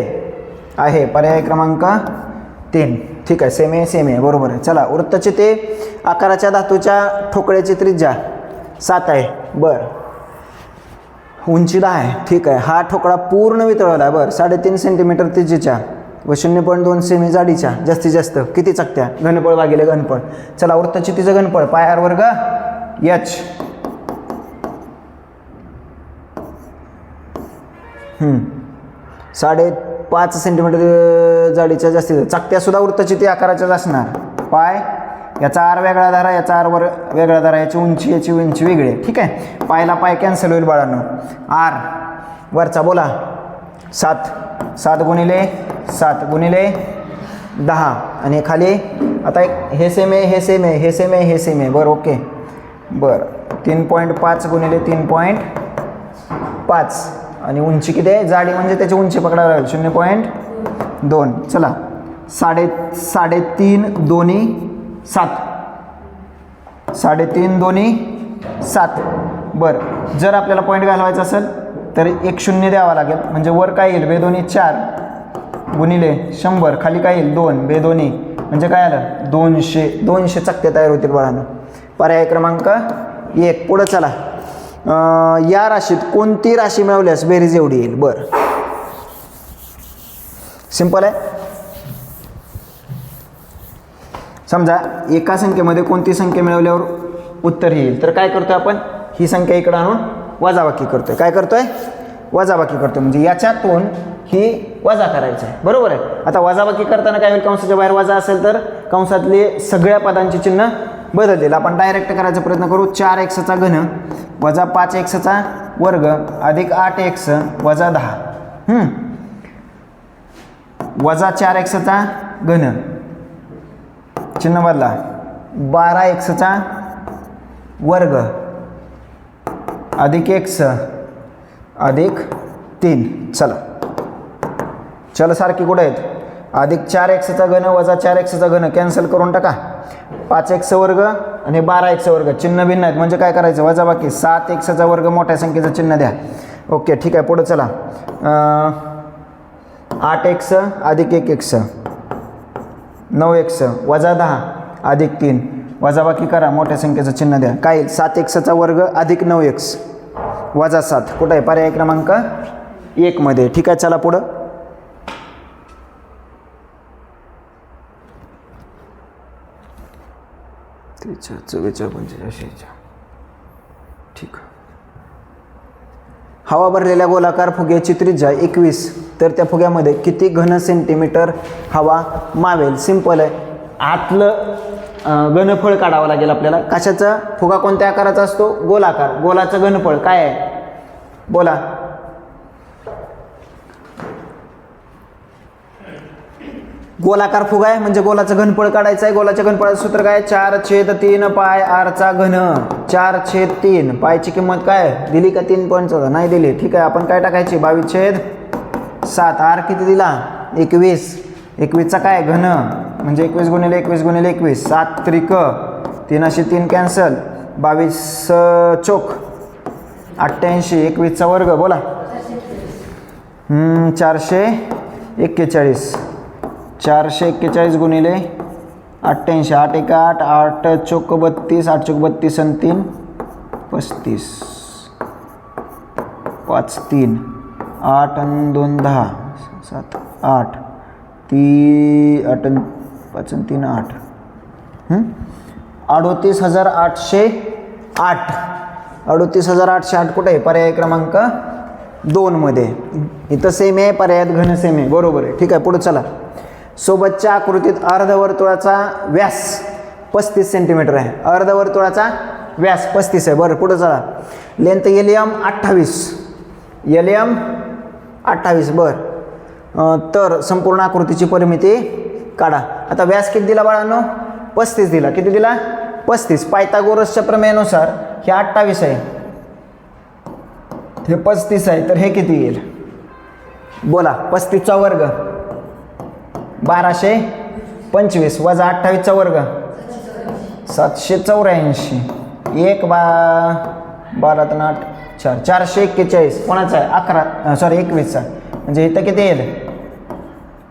आहे पर्याय क्रमांक 3. ठीक आहे, सेमी सेमी आहे, बरोबर आहे. चला वृत्तचे ते आकाराच्या धातूच्या ठोकळ्याची त्रिज्या 7 आहे. बरं उंची 10 आहे, ठीक आहे. हा ठोकळा पूर्ण वितळवला आहे. बरं 3.5 सेंटीमीटर त्रिज्येच्या व 0.2 सेमी जाडीच्या जास्तीत जास्त किती चकत्या, घनफळ भागिले घनफळ. चला वृत्ताची तिचं घनफळ पाय आर वर्ग h 5.5 सेंटीमीटर जाडीच्या जास्तीत चकत्या सुद्धा वृत्ताची ती आकाराच्याच असणार. पाय याचा आर वेगळा धरा, याचा आर वेगळा धरा, याची उंची वेगळी. ठीक आहे, पायला पाय कॅन्सल होईल बाळांनो. आर वरचा बोला 7 गुणिले 7 गुणिले 10 आणि खाली आता एक हे सेम आहे, हे सेम आहे, हे सेम आहे, हे सेम आहे. बरं ओके. बरं 3.5 गुणिले 3.5 आणि उंची किती आहे, जाडी म्हणजे त्याची उंची पकडावी लागेल 0.2. चला 3.5 दोन्ही 7 3.5 दोन्ही 7. बरं जर आपल्याला पॉईंट घालवायचा असेल तर 1 0 द्यावा लागेल म्हणजे वर काय येईल 2 दोन्ही 4 गुणिले 100 खाली काय येईल 2 2 दोन्ही म्हणजे काय आलं 200 चकत्या तयार होतील बाळांनो. पर्याय क्रमांक 1. पुढं चला. या राशीत कोणती राशी मिळवल्यास बेरीज एवढी येईल. बरं सिंपल आहे. समजा एका संख्येमध्ये कोणती संख्या मिळवल्यावर उत्तर येईल तर काय करतोय आपण, ही संख्या इकडं आणून वजाबाकी करतोय. काय करतोय वजाबाकी करतोय म्हणजे याच्यातून ही वजा करायचं आहे, बरोबर आहे. आता वजाबाकी करताना काय होईल, कंसाच्या बाहेर वजा असेल तर कंसातले सगळ्या पदांची चिन्ह बदलतील. आपण डायरेक्ट करायचा प्रयत्न करू. 4x चा घन वजा 5x चा वर्ग अधिक 8x वजा 10 वजा 4x चा घन चिन्ह बदला 12x चा वर्ग अधिक x अधिक 3. चला सारखी कुठे आहेत, अधिक 4x चा घन वजा 4x चा घन कॅन्सल करून टाका. 5x वर्ग आणि 12x वर्ग चिन्ह भिन्न आहेत म्हणजे काय करायचं वजाबाकी. 7x चा वर्ग मोठ्या संख्येचं चिन्ह द्या. ओके ठीक आहे. पुढे चला 8x अधिक 1x 9x वजा 10 अधिक 3 वजाबाकी करा, मोठ्या संख्येचं चिन्ह द्या. काय 7x चा वर्ग अधिक 9x वजा 7 कुठं आहे पर्याय क्रमांक 1 मध्ये. ठीक आहे चला पुढं. ठीक. हवा भरलेल्या गोलाकार फुग्याची त्रिज्या 21 तर त्या फुग्यामध्ये किती घन सेंटीमीटर हवा मावेल. सिंपल आहे. आतलं घनफळ काढावं लागेल आपल्याला. कशाचा फुगा कोणत्या आकाराचा असतो, गोलाकार. गोलाचं घनफळ काय आहे बोला. गोलाकार फुगा आहे म्हणजे गोलाचं घनफळ काढायचं आहे. गोलाच्या घनफळाचं सूत्र काय 4/3 पाय आर चा घन 4/3. पायची किंमत काय दिली का 3.14 नाही दिली. ठीक आहे आपण काय टाकायची 22/7. आर किती दिला 21. 21 चा काय घन म्हणजे 21 गुणिले 21 गुणिले 21 7 त्रिक 3 अशी 3 कॅन्सल 22 चोक 88, 21चा वर्ग बोला. 441. 441 गुणिले 88. 8 1 8, 8 चौक 32, 8 चौक 32 आणि 3 35. 5 3, 8 आणि 2 10, 7 8, 8 आणि 5 आणि 3 8. 38,808. 38,808 कुठे आहे? पर्याय क्रमांक 2 मध्ये. इथं सेम आहे, पर्यायात घन सेम आहे. बरोबर आहे. ठीक आहे, पुढे चला. सोबतच्या आकृतीत अर्धवर्तुळाचा व्यास 35 सेंटीमीटर आहे. अर्धवर्तुळाचा व्यास 35 आहे. बरं, पुढे चला. Length LM 28. LM 28. बरं, तर संपूर्ण आकृतीची परिमिती काढा. आता व्यास किती दिला बाळांनो? 35 दिला. किती दिला? 35. पायथागोरसच्या प्रमेयानुसार हे 28 आहे, हे 35 आहे, तर हे किती येईल? बोला. 35चा वर्ग 1225 वजा 28चा वर्ग 784. 1 12 8 4, 441. कोणाचा आहे? 21चा. म्हणजे इथं किती येईल?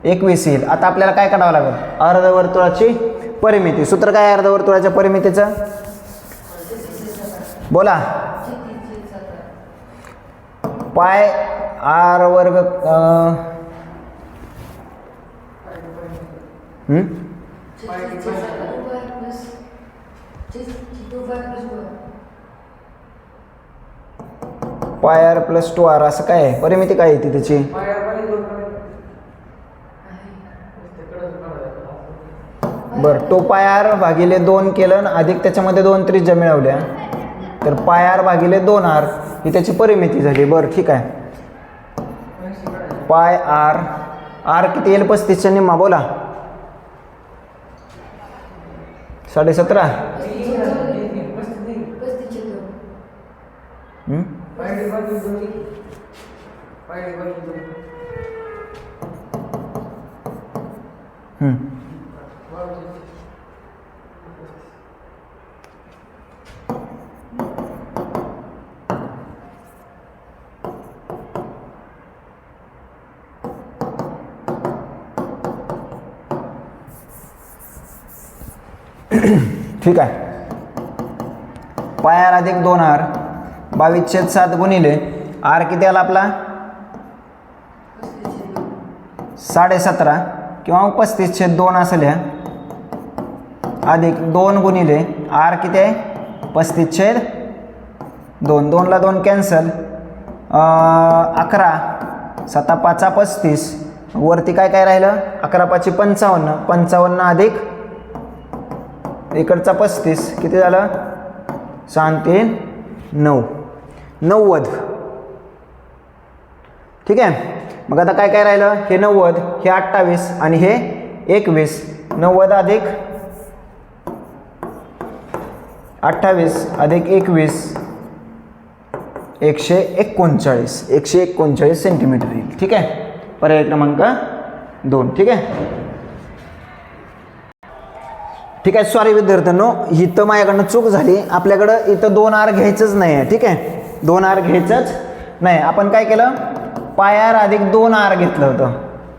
21 येईल. आता आपल्याला काय काढावं लागेल? अर्धवर्तुळाची परिमिती. सूत्र काय आहे अर्धवर्तुळाच्या परिमितीचं? बोला. पाय आर वर्ग पाय आर प्लस 2r असं काय आहे? परिमिती काय येते त्याची? बरं, 2 पाय आर भागिले 2 केलं अधिक त्याच्यामध्ये 2 त्रिज्या मिळवल्या, तर पाय आर भागिले 2r ही त्याची परिमिती झाली. बरं, ठीक आहे. पाय आर, आर किती येईल? 35च्या निम्मा. बोला. 17.5. ठीक आहे. पाय आर अधिक 2r 22/7 गुणिले आर किती आला आपला? 17.5 किंवा 35/2 असेल ह्या, अधिक 2 गुणिले आर किती आहे? 35/2. 2 ला 2 कॅन्सल. 11 7 5 35. वरती काय काय राहिलं? 11 5 55. 55 अधिक इकडचा 35 किती झालं? 6 3 9. 90. ठीक आहे. मग आता काय काय राहिलं? हे 90, हे 28 आणि हे 21. 90 अधिक 28 अधिक 21 139. 139 सेंटीमीटर येईल. ठीक आहे, पर्याय क्रमांक 2. ठीक आहे. ठीक आहे. सॉरी विद्यार्थ्यांनो, इथं माझ्याकडनं चूक झाली. आपल्याकडं इथं 2r घ्यायचंच नाही आहे. ठीक आहे, 2r घ्यायचंच नाही. आपण काय केलं? पाय आर अधिक 2r घेतलं होतं.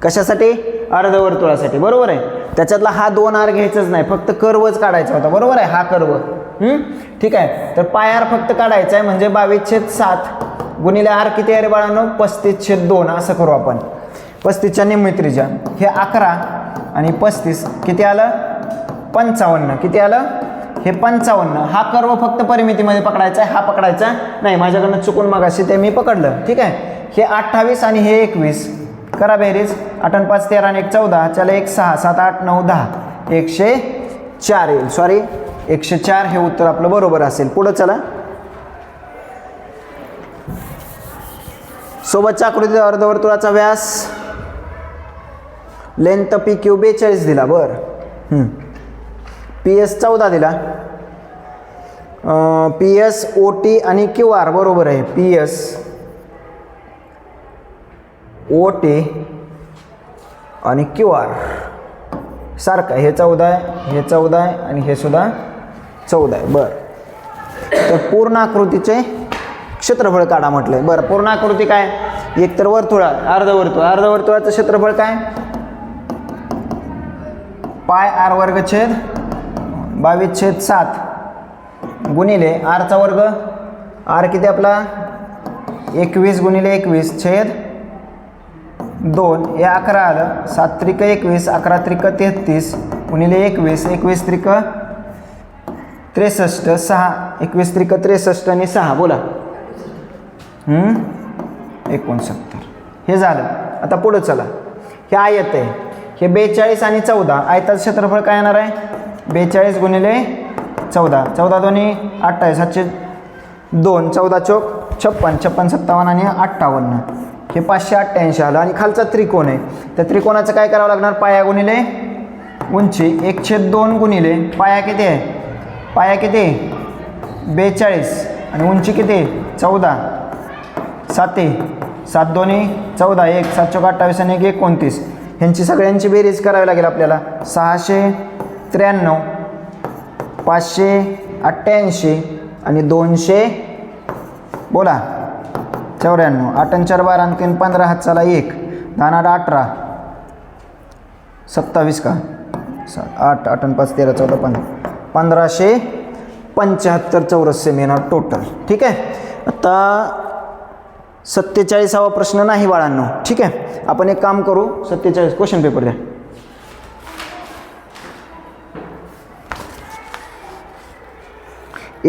कशासाठी? अर्धवर्तुळासाठी. बरोबर आहे. त्याच्यातला हा 2r घ्यायचंच नाही, फक्त कर्वच काढायचा होता. बरोबर आहे, हा कर्व. ठीक आहे. तर पाय आर फक्त काढायचा आहे, म्हणजे 22/7 गुणिले आर किती आहे रे बाळांनो? 35/2. असं करू आपण. 35च्या निम्मी त्रिज्या हे 11 आणि 35 किती आलं? 55. किती आलं? हे 55. हा कर्व फक्त परिमितीमध्ये पकडायचा आहे, हा पकडायचा नाही. माझ्याकडनं चुकून मगाशी ते मी पकडलं. ठीक आहे. हे 28 आणि हे 21. करा बेरीज. 8 आणि 5 13 आणि 1 14. चला 1 6 7 8 9 10. 104 येईल. सॉरी, 104 हे उत्तर आपलं बरोबर असेल. पुढं चला. सोबतच्या आकृतीत अर्धवर्तुळाचा व्यास लेंथ PQ 42 दिला. बरं, PS 14 दिला. PS OT आणि QR बरोबर आहे. PS OT आणि QR सारखं आहे. हे 14 आहे, हे 14 आहे आणि हे सुद्धा 14 आहे. बरं, तर पूर्ण आकृतीचे क्षेत्रफळ काढा म्हटलंय. बरं, पूर्ण आकृती काय? एक तर वर्तुळ, अर्धवर्तुळ. अर्धवर्तुळाचं क्षेत्रफळ काय? पाय आर वर्ग छेद 22/7 गुणिले आरचा वर्ग. आर किती आपला? 21 गुणिले 21 छेद 2. हे 11 आलं. 7 त्रिक 21, 11 त्रिक 33 गुणिले 21, 21 त्रिक 63, 6, 21 त्रिक 63 आणि 6 बोला 69. हे झालं. आता पुढं चला. हे आयत आहे. हे 42 आणि 14. आयताचं क्षेत्रफळ काय येणार आहे? 42 गुणिले 14. 14 दोन्ही 28, 702, 14 चोक 56, 56 57 आणि 58. हे 588 आलं. आणि खालचा त्रिकोण आहे. त्या त्रिकोणाचं काय करावं लागणार? पाया गुणिले उंची 1/2 गुणिले पाया किती आहे? पाया किती? 42 आणि उंची किती? 14. 7 दोन्ही 14, 1 7 चोक 28 आणि 1 29. ह्यांची सगळ्यांची बेरीज करावी लागेल आपल्याला. 693, 588 आणि 200 बोला 94. 8 आणि 4 12 आणि 3 15 हात चला 1 10 8 18 27 का 8 8 आणि 5 13 14 15 1575 चौरस सेमी येणार टोटल. ठीक आहे. आता 47वा प्रश्न नाही बाळांनो. ठीक आहे. आपण एक काम करू. 47 क्वेश्चन पेपर द्या.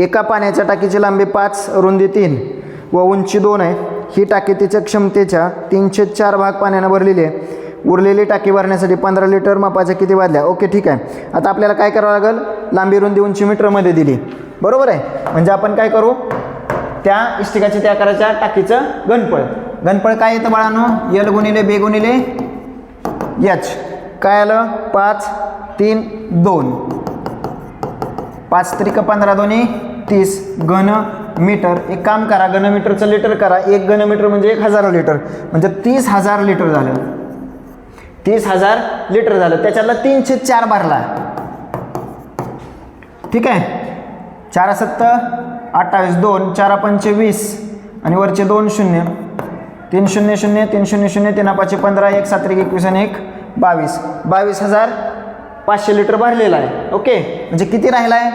एका पाण्याच्या टाकीची लांबी 5, रुंदी 3 व उंची 2 आहे. ही टाकी तिच्या क्षमतेच्या 3/4 भाग पाण्यानं भरलेली आहे. उरलेली टाकी भरण्यासाठी 15 लिटर मापाच्या किती बादल्या? ओके, ठीक आहे. आता आपल्याला काय करावं लागेल? लांबी रुंदी उंची मीटरमध्ये दिली, बरोबर आहे. म्हणजे आपण काय करू? त्या इष्टिकाच्या त्या आकाराच्या टाकीचं घनफळ काय येतं बाळांनो? L गुणिले B गुणिले H. काय आलं? 5 3 2 5 त्रिक 15 दोन्ही 30 घन मीटर. एक काम करा, घनमीटरचं लिटर करा. 1 घनमीटर म्हणजे 1000 लिटर, म्हणजे 30,000 लिटर झालं. 30,000 लिटर झालं. त्याच्यातला 3/4 भरला. ठीक आहे. 4 7 28 2 4 5 20 आणि वरचे 2 0 3 0 0 3 0 0 3 5 15 1 7 21 आणि 1 22. 22,500 लिटर भरलेला आहे. ओके, म्हणजे किती राहिला आहे?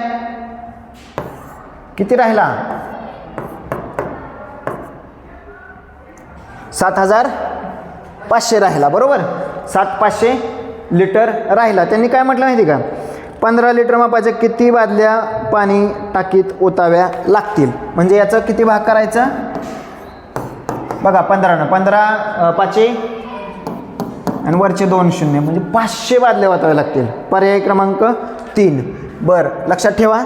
किती राहिला? 7,500 राहिला, बरोबर. 7,500 लिटर राहिला. त्यांनी काय म्हटलं माहिती का? 15 लिटर मापाच्या किती बादल्या पाणी टाकीत ओताव्या लागतील. म्हणजे याचं किती भाग करायचं बघा. 15 15 5 आणि वरचे 2 0 म्हणजे 500 बादल्या ओताव्या लागतील. पर्याय क्रमांक 3. बरं, लक्षात ठेवा.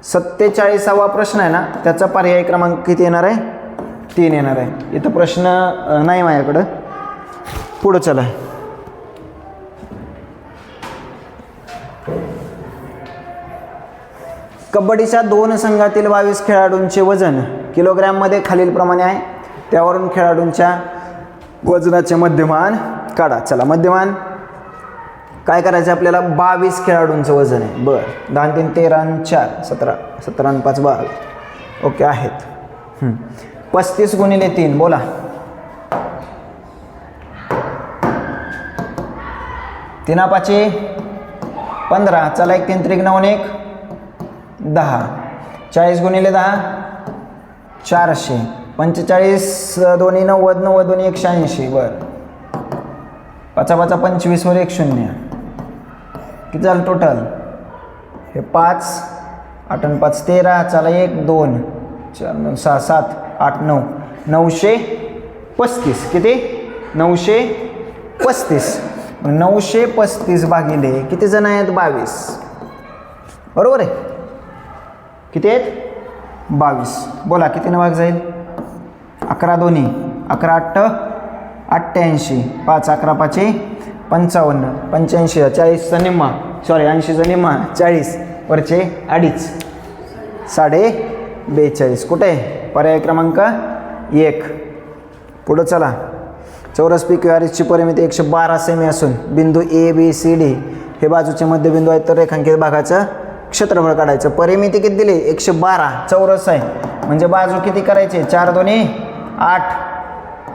47वा प्रश्न आहे ना, त्याचा पर्याय क्रमांक किती येणार आहे? 3 येणार आहे. इथं प्रश्न नाही माझ्याकडं. पुढं चला. कबड्डीच्या 2 संघातील 22 खेळाडूंचे वजन किलोग्रॅममध्ये खालीलप्रमाणे आहे. त्यावरून खेळाडूंच्या वजनाचे मध्यमान काढा. चला, मध्यमान काय करायचं आपल्याला? 22 खेळाडूंचं वजन आहे. बरं, 10 3 13 आणि 4 17 17 आणि 5 12. ओके आहेत. 35 गुणिले 3 बोला. 3 5 15 चला 1 3 त्रिक 9 1 10. 40 गुणिले 10 400. 45 दोन्ही 90 90 दोन्ही 180. बरं, 5 5 25 वर 1 0. किती झालं टोटल? हे 5 8 आणि 5 13 चला 1 2 4 9 6 7 8 9 935. किती? 935. 935 भागिले किती जण आहेत? 22. बरोबर आहे. किती आहेत? 22. बोला कितीनं भाग जाईल? 11 दोन्ही 11 8 88. 5 11 5 55. 85 40चा निम्मा, सॉरी 80चा निम्मा 40 वरचे 2.5 42. कुठे? पर्याय क्रमांक 1. पुढं चला. चौरस PQRSची परिमिती 112 सेमी असून बिंदू A B C D हे बाजूचे मध्यबिंदू आहेत, तर रेखांकित भागाचं क्षेत्रफळ काढायचं. परिमिती किती दिली 112 चौरस आहे म्हणजे बाजू किती करायचे 4 2 8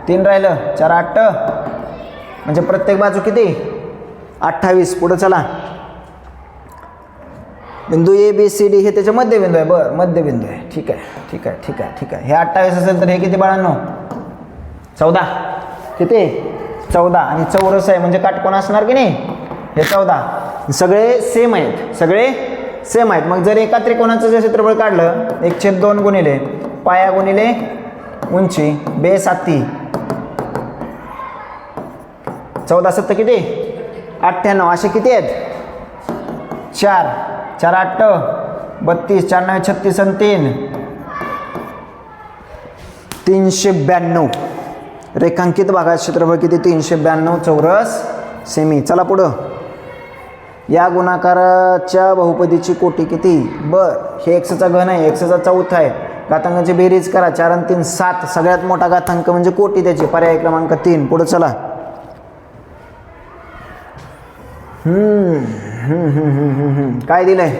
3 राहिलं 4 8 म्हणजे प्रत्येक बाजू किती 28. पुढं चला बिंदू ABCD हे त्याचे मध्यबिंदू आहे. बरं मध्यबिंदू आहे. ठीक आहे ठीक आहे ठीक आहे ठीक आहे. हे 28 असेल तर हे किती बाळांनो 14 किती 14 आणि चौरस आहे म्हणजे काटकोन असणार की नाही हे 14. सगळे सेम आहेत सगळे सेम आहेत. मग जर एका त्रिकोणाचं जे क्षेत्रफळ काढलं 1/2 गुणिले पाया गुणिले उंची बेसाती 14 7 किती 98 असे किती आहेत 4 4 8 32 4 9 36 आणि 3 392 रेखांकित भागात क्षेत्रफळ किती 392 चौरस सेमी. चला पुढं या गुणाकाराच्या बहुपदीची कोटी किती. बर हे एक्सचा घन आहे एक्सचा चौथा आहे घातांकाची बेरीज करा 4 आणि 3 7 सगळ्यात मोठा घातांक म्हणजे कोटी त्याची पर्याय क्रमांक 3. पुढं चला काय दिलंय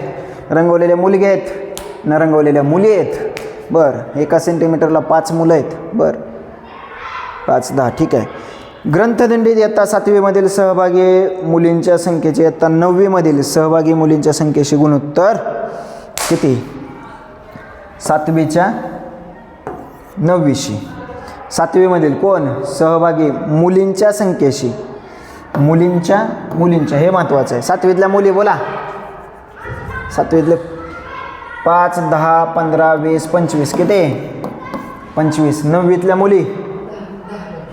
रंगवलेल्या मुलगे आहेत न रंगवलेल्या मुली आहेत. बरं 1 सेंटीमीटरला 5 मुलं आहेत. बरं 5 10 ठीक आहे. ग्रंथदिंडीत इयत्ता 7वी मधील सहभागी मुलींच्या संख्येचे इयत्ता 9वी मधील सहभागी मुलींच्या संख्येशी गुणोत्तर किती 7वीच्या 9वीशी. 7वी मधील कोण सहभागी मुलींच्या संख्येशी मुलींच्या हे महत्त्वाचं आहे. 7वीतल्या मुली बोला 7वीतले 5 10 15 20 25 किती 25. 9वीतल्या मुली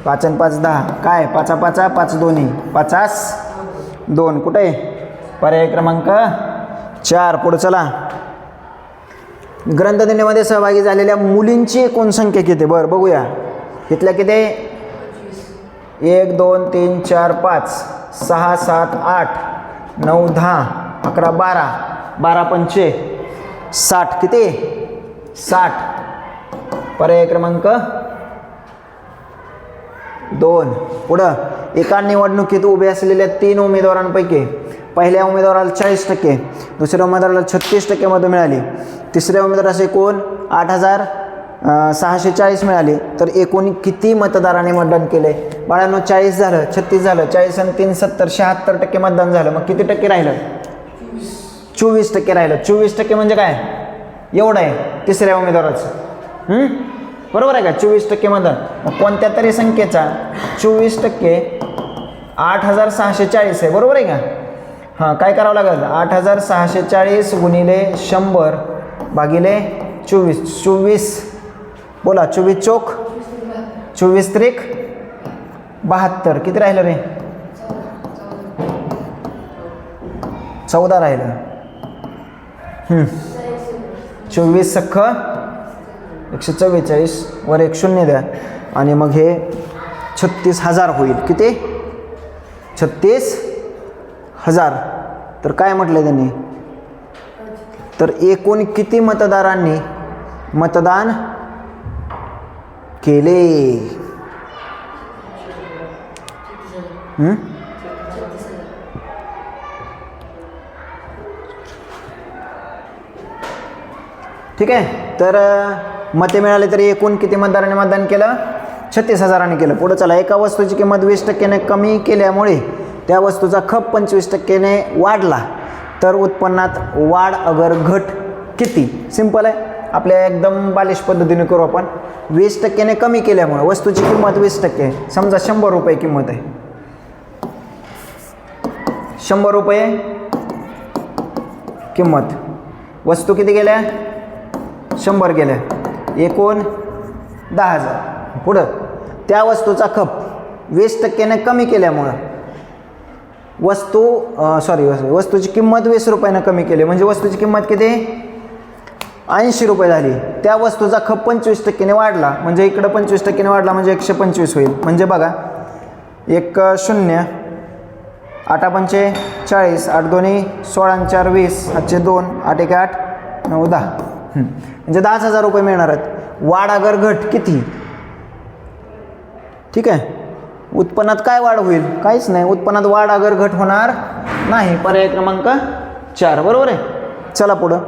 5 आणि 5 10 काय 5 5 5 2 50 2 कुठे पर्याय क्रमांक 4. पुढे चला ग्रंथदिंडीमध्ये सहभागी झालेल्या मुलींची एकूण संख्या किती. बरं बघूया इथल्या किती 1 2 3 4 5 6 7 8 9 10 11 12 12 पंचे 60 किती 60 पर्याय क्रमांक 2. पुढं एका निवडणुकीत उभे असलेल्या 3 उमेदवारांपैकी पहिल्या उमेदवाराला 40%, दुसऱ्या उमेदवाराला 36% मतं मिळाली, तिसऱ्या उमेदवाराचे एकूण 8,640 मिळाली. तर एकूण किती मतदारांनी मतदान केले बाळांनो 40 झालं 36 झालं 40 आणि 3 70 76% मतदान झालं. मग किती टक्के राहिलं 24% राहिलं. 24% म्हणजे काय एवढं आहे तिसऱ्या उमेदवाराचं बरोबर आहे का 24% मतदान. मग कोणत्या तरी संख्येचा 24% 8,640 आहे बरोबर आहे का. हां काय करावं लागेल 8,640 गुणिले 100 भागिले 24 24 बोला 24 चोक 24 त्रिक 72 किती राहिलं रे 14 राहिलं. 24 सख्ख 144 वर 1 शून्य द्या आणि मग हे 36,000 होईल. किती 36,000. तर काय म्हटलं त्यांनी तर एकूण किती मतदारांनी मतदान केले. ठीक आहे. तर मते मिळाले तरी एकूण किती मतदारांनी मतदान केलं 36,000 केलं. पुढे चला एका वस्तूची किंमत 20% कमी केल्यामुळे त्या वस्तूचा खप 25% वाढला तर उत्पन्नात वाढ अगर घट किती. सिंपल आहे आपल्या एकदम बालिश पद्धतीने करू आपण. 20% कमी केल्यामुळे वस्तूची किंमत 20% समजा 100 रुपये किंमत आहे 100 रुपये किंमत वस्तू किती गेल्या 100 गेल्या एकूण 10,000. पुढं त्या वस्तूचा खप 20% कमी केल्यामुळं वस्तूची किंमत 20 रुपयानं कमी केली म्हणजे वस्तूची किंमत किती 80 रुपये झाली. त्या वस्तूचा खप 25% वाढला म्हणजे इकडं 25% वाढला म्हणजे 125 होईल. म्हणजे बघा 1 0 8 पंचे 40 8 2 16 4 20 8 2 8 1 8 9 10 म्हणजे 10,000 रुपये मिळणार आहेत. वाढ अगर घट किती. ठीक आहे. उत्पन्नात काय वाढ होईल काहीच नाही. उत्पन्नात वाढ अगर घट होणार नाही. पर्याय क्रमांक 4 बरोबर आहे. चला पुढं.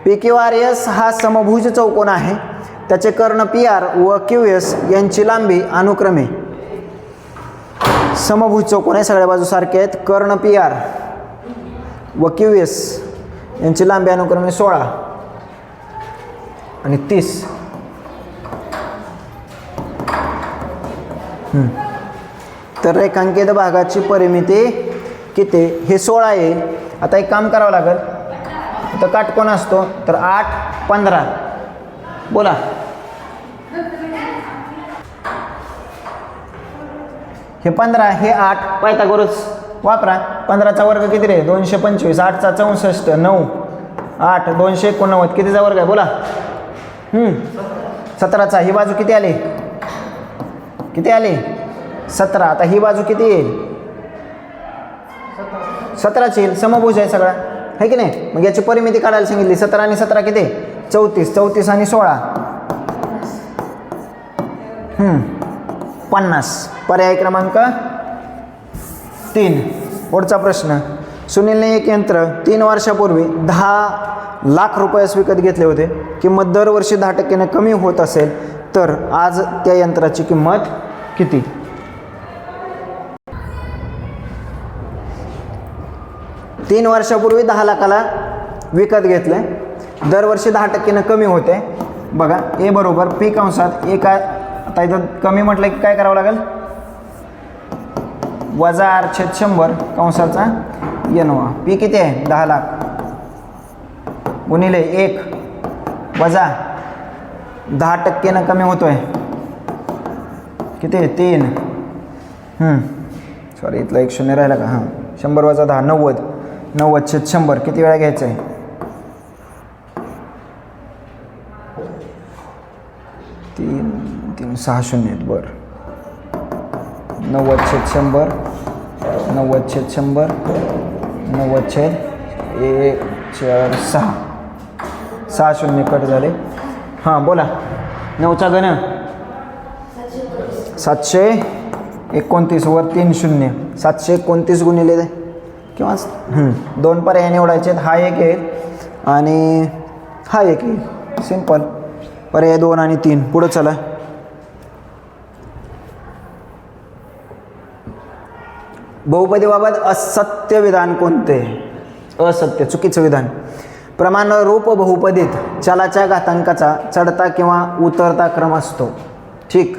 PQRS हा समभुज चौकोन आहे. त्याचे कर्ण PR व QS यांची लांबी अनुक्रमे. समभुज चौकोन आहे, सगळ्या बाजू सारखे आहेत. कर्ण PR व QS यांची लांबी अनुक्रमे 16 आणि 30. तर रेखांकित भागाची परिमिती किती? हे 16 आहे. आता एक काम करावं लागेल, तर काटकोन असतो तर 8 15 बोला. हे 15 हे 8 पायथागोरस वापरा. 15चा वर्ग किती रे? 225. 8चा 64 9 8 289 कितीचा वर्ग आहे बोला? 17चा. ही बाजू किती आली? किती आली? 17. आता ही बाजू किती येईल? 17ची येईल. समभुज आहे सगळा, है की नाही? मग याची परिमिती काढायला सांगितली. 17 आणि 17 किती? 34. 34 आणि 16 50. पर्याय क्रमांक 3. पुढचा प्रश्न. सुनीलने एक यंत्र 3 वर्षापूर्वी 10 लाख रुपयास विकत घेतले होते. किंमत दरवर्षी 10% कमी होत असेल तर आज त्या यंत्राची किंमत किती? तीन वर्षापूर्वी 10 लाखाला विकत घेतलं, दरवर्षी 10% कमी होते. बघा ए बरोबर P कंसात ए काय, आता इथं कमी म्हटलं की काय करावं लागेल? वजा R/100 कंसाचा N. P किती आहे? 10 लाख गुणिले 1 वजा 10% कमी होतोय किती? 3. सॉरी इथला एक शून्य राहिला का? 100 वजा 10 90. 90/100 किती वेळा घ्यायचं आहे? 3 6 शून्य. बरं 90/100 90/100 90/1 4 6 6 शून्य कट झाले. हां बोला. 9चा घन 729 वर 3 शून्य 729 गुणिले किंवा 2 पर्याय निवडायचे. हा एक येईल आणि हा एक येईल. सिंपल. पर्याय 2 आणि 3. पुढं चला. बहुपदीबाबत असत्य विधान कोणते? असत्य, चुकीचं विधान. प्रमाणरूप बहुपदीत चलाच्या घातांकाचा चढता किंवा उतरता क्रम असतो. ठीक.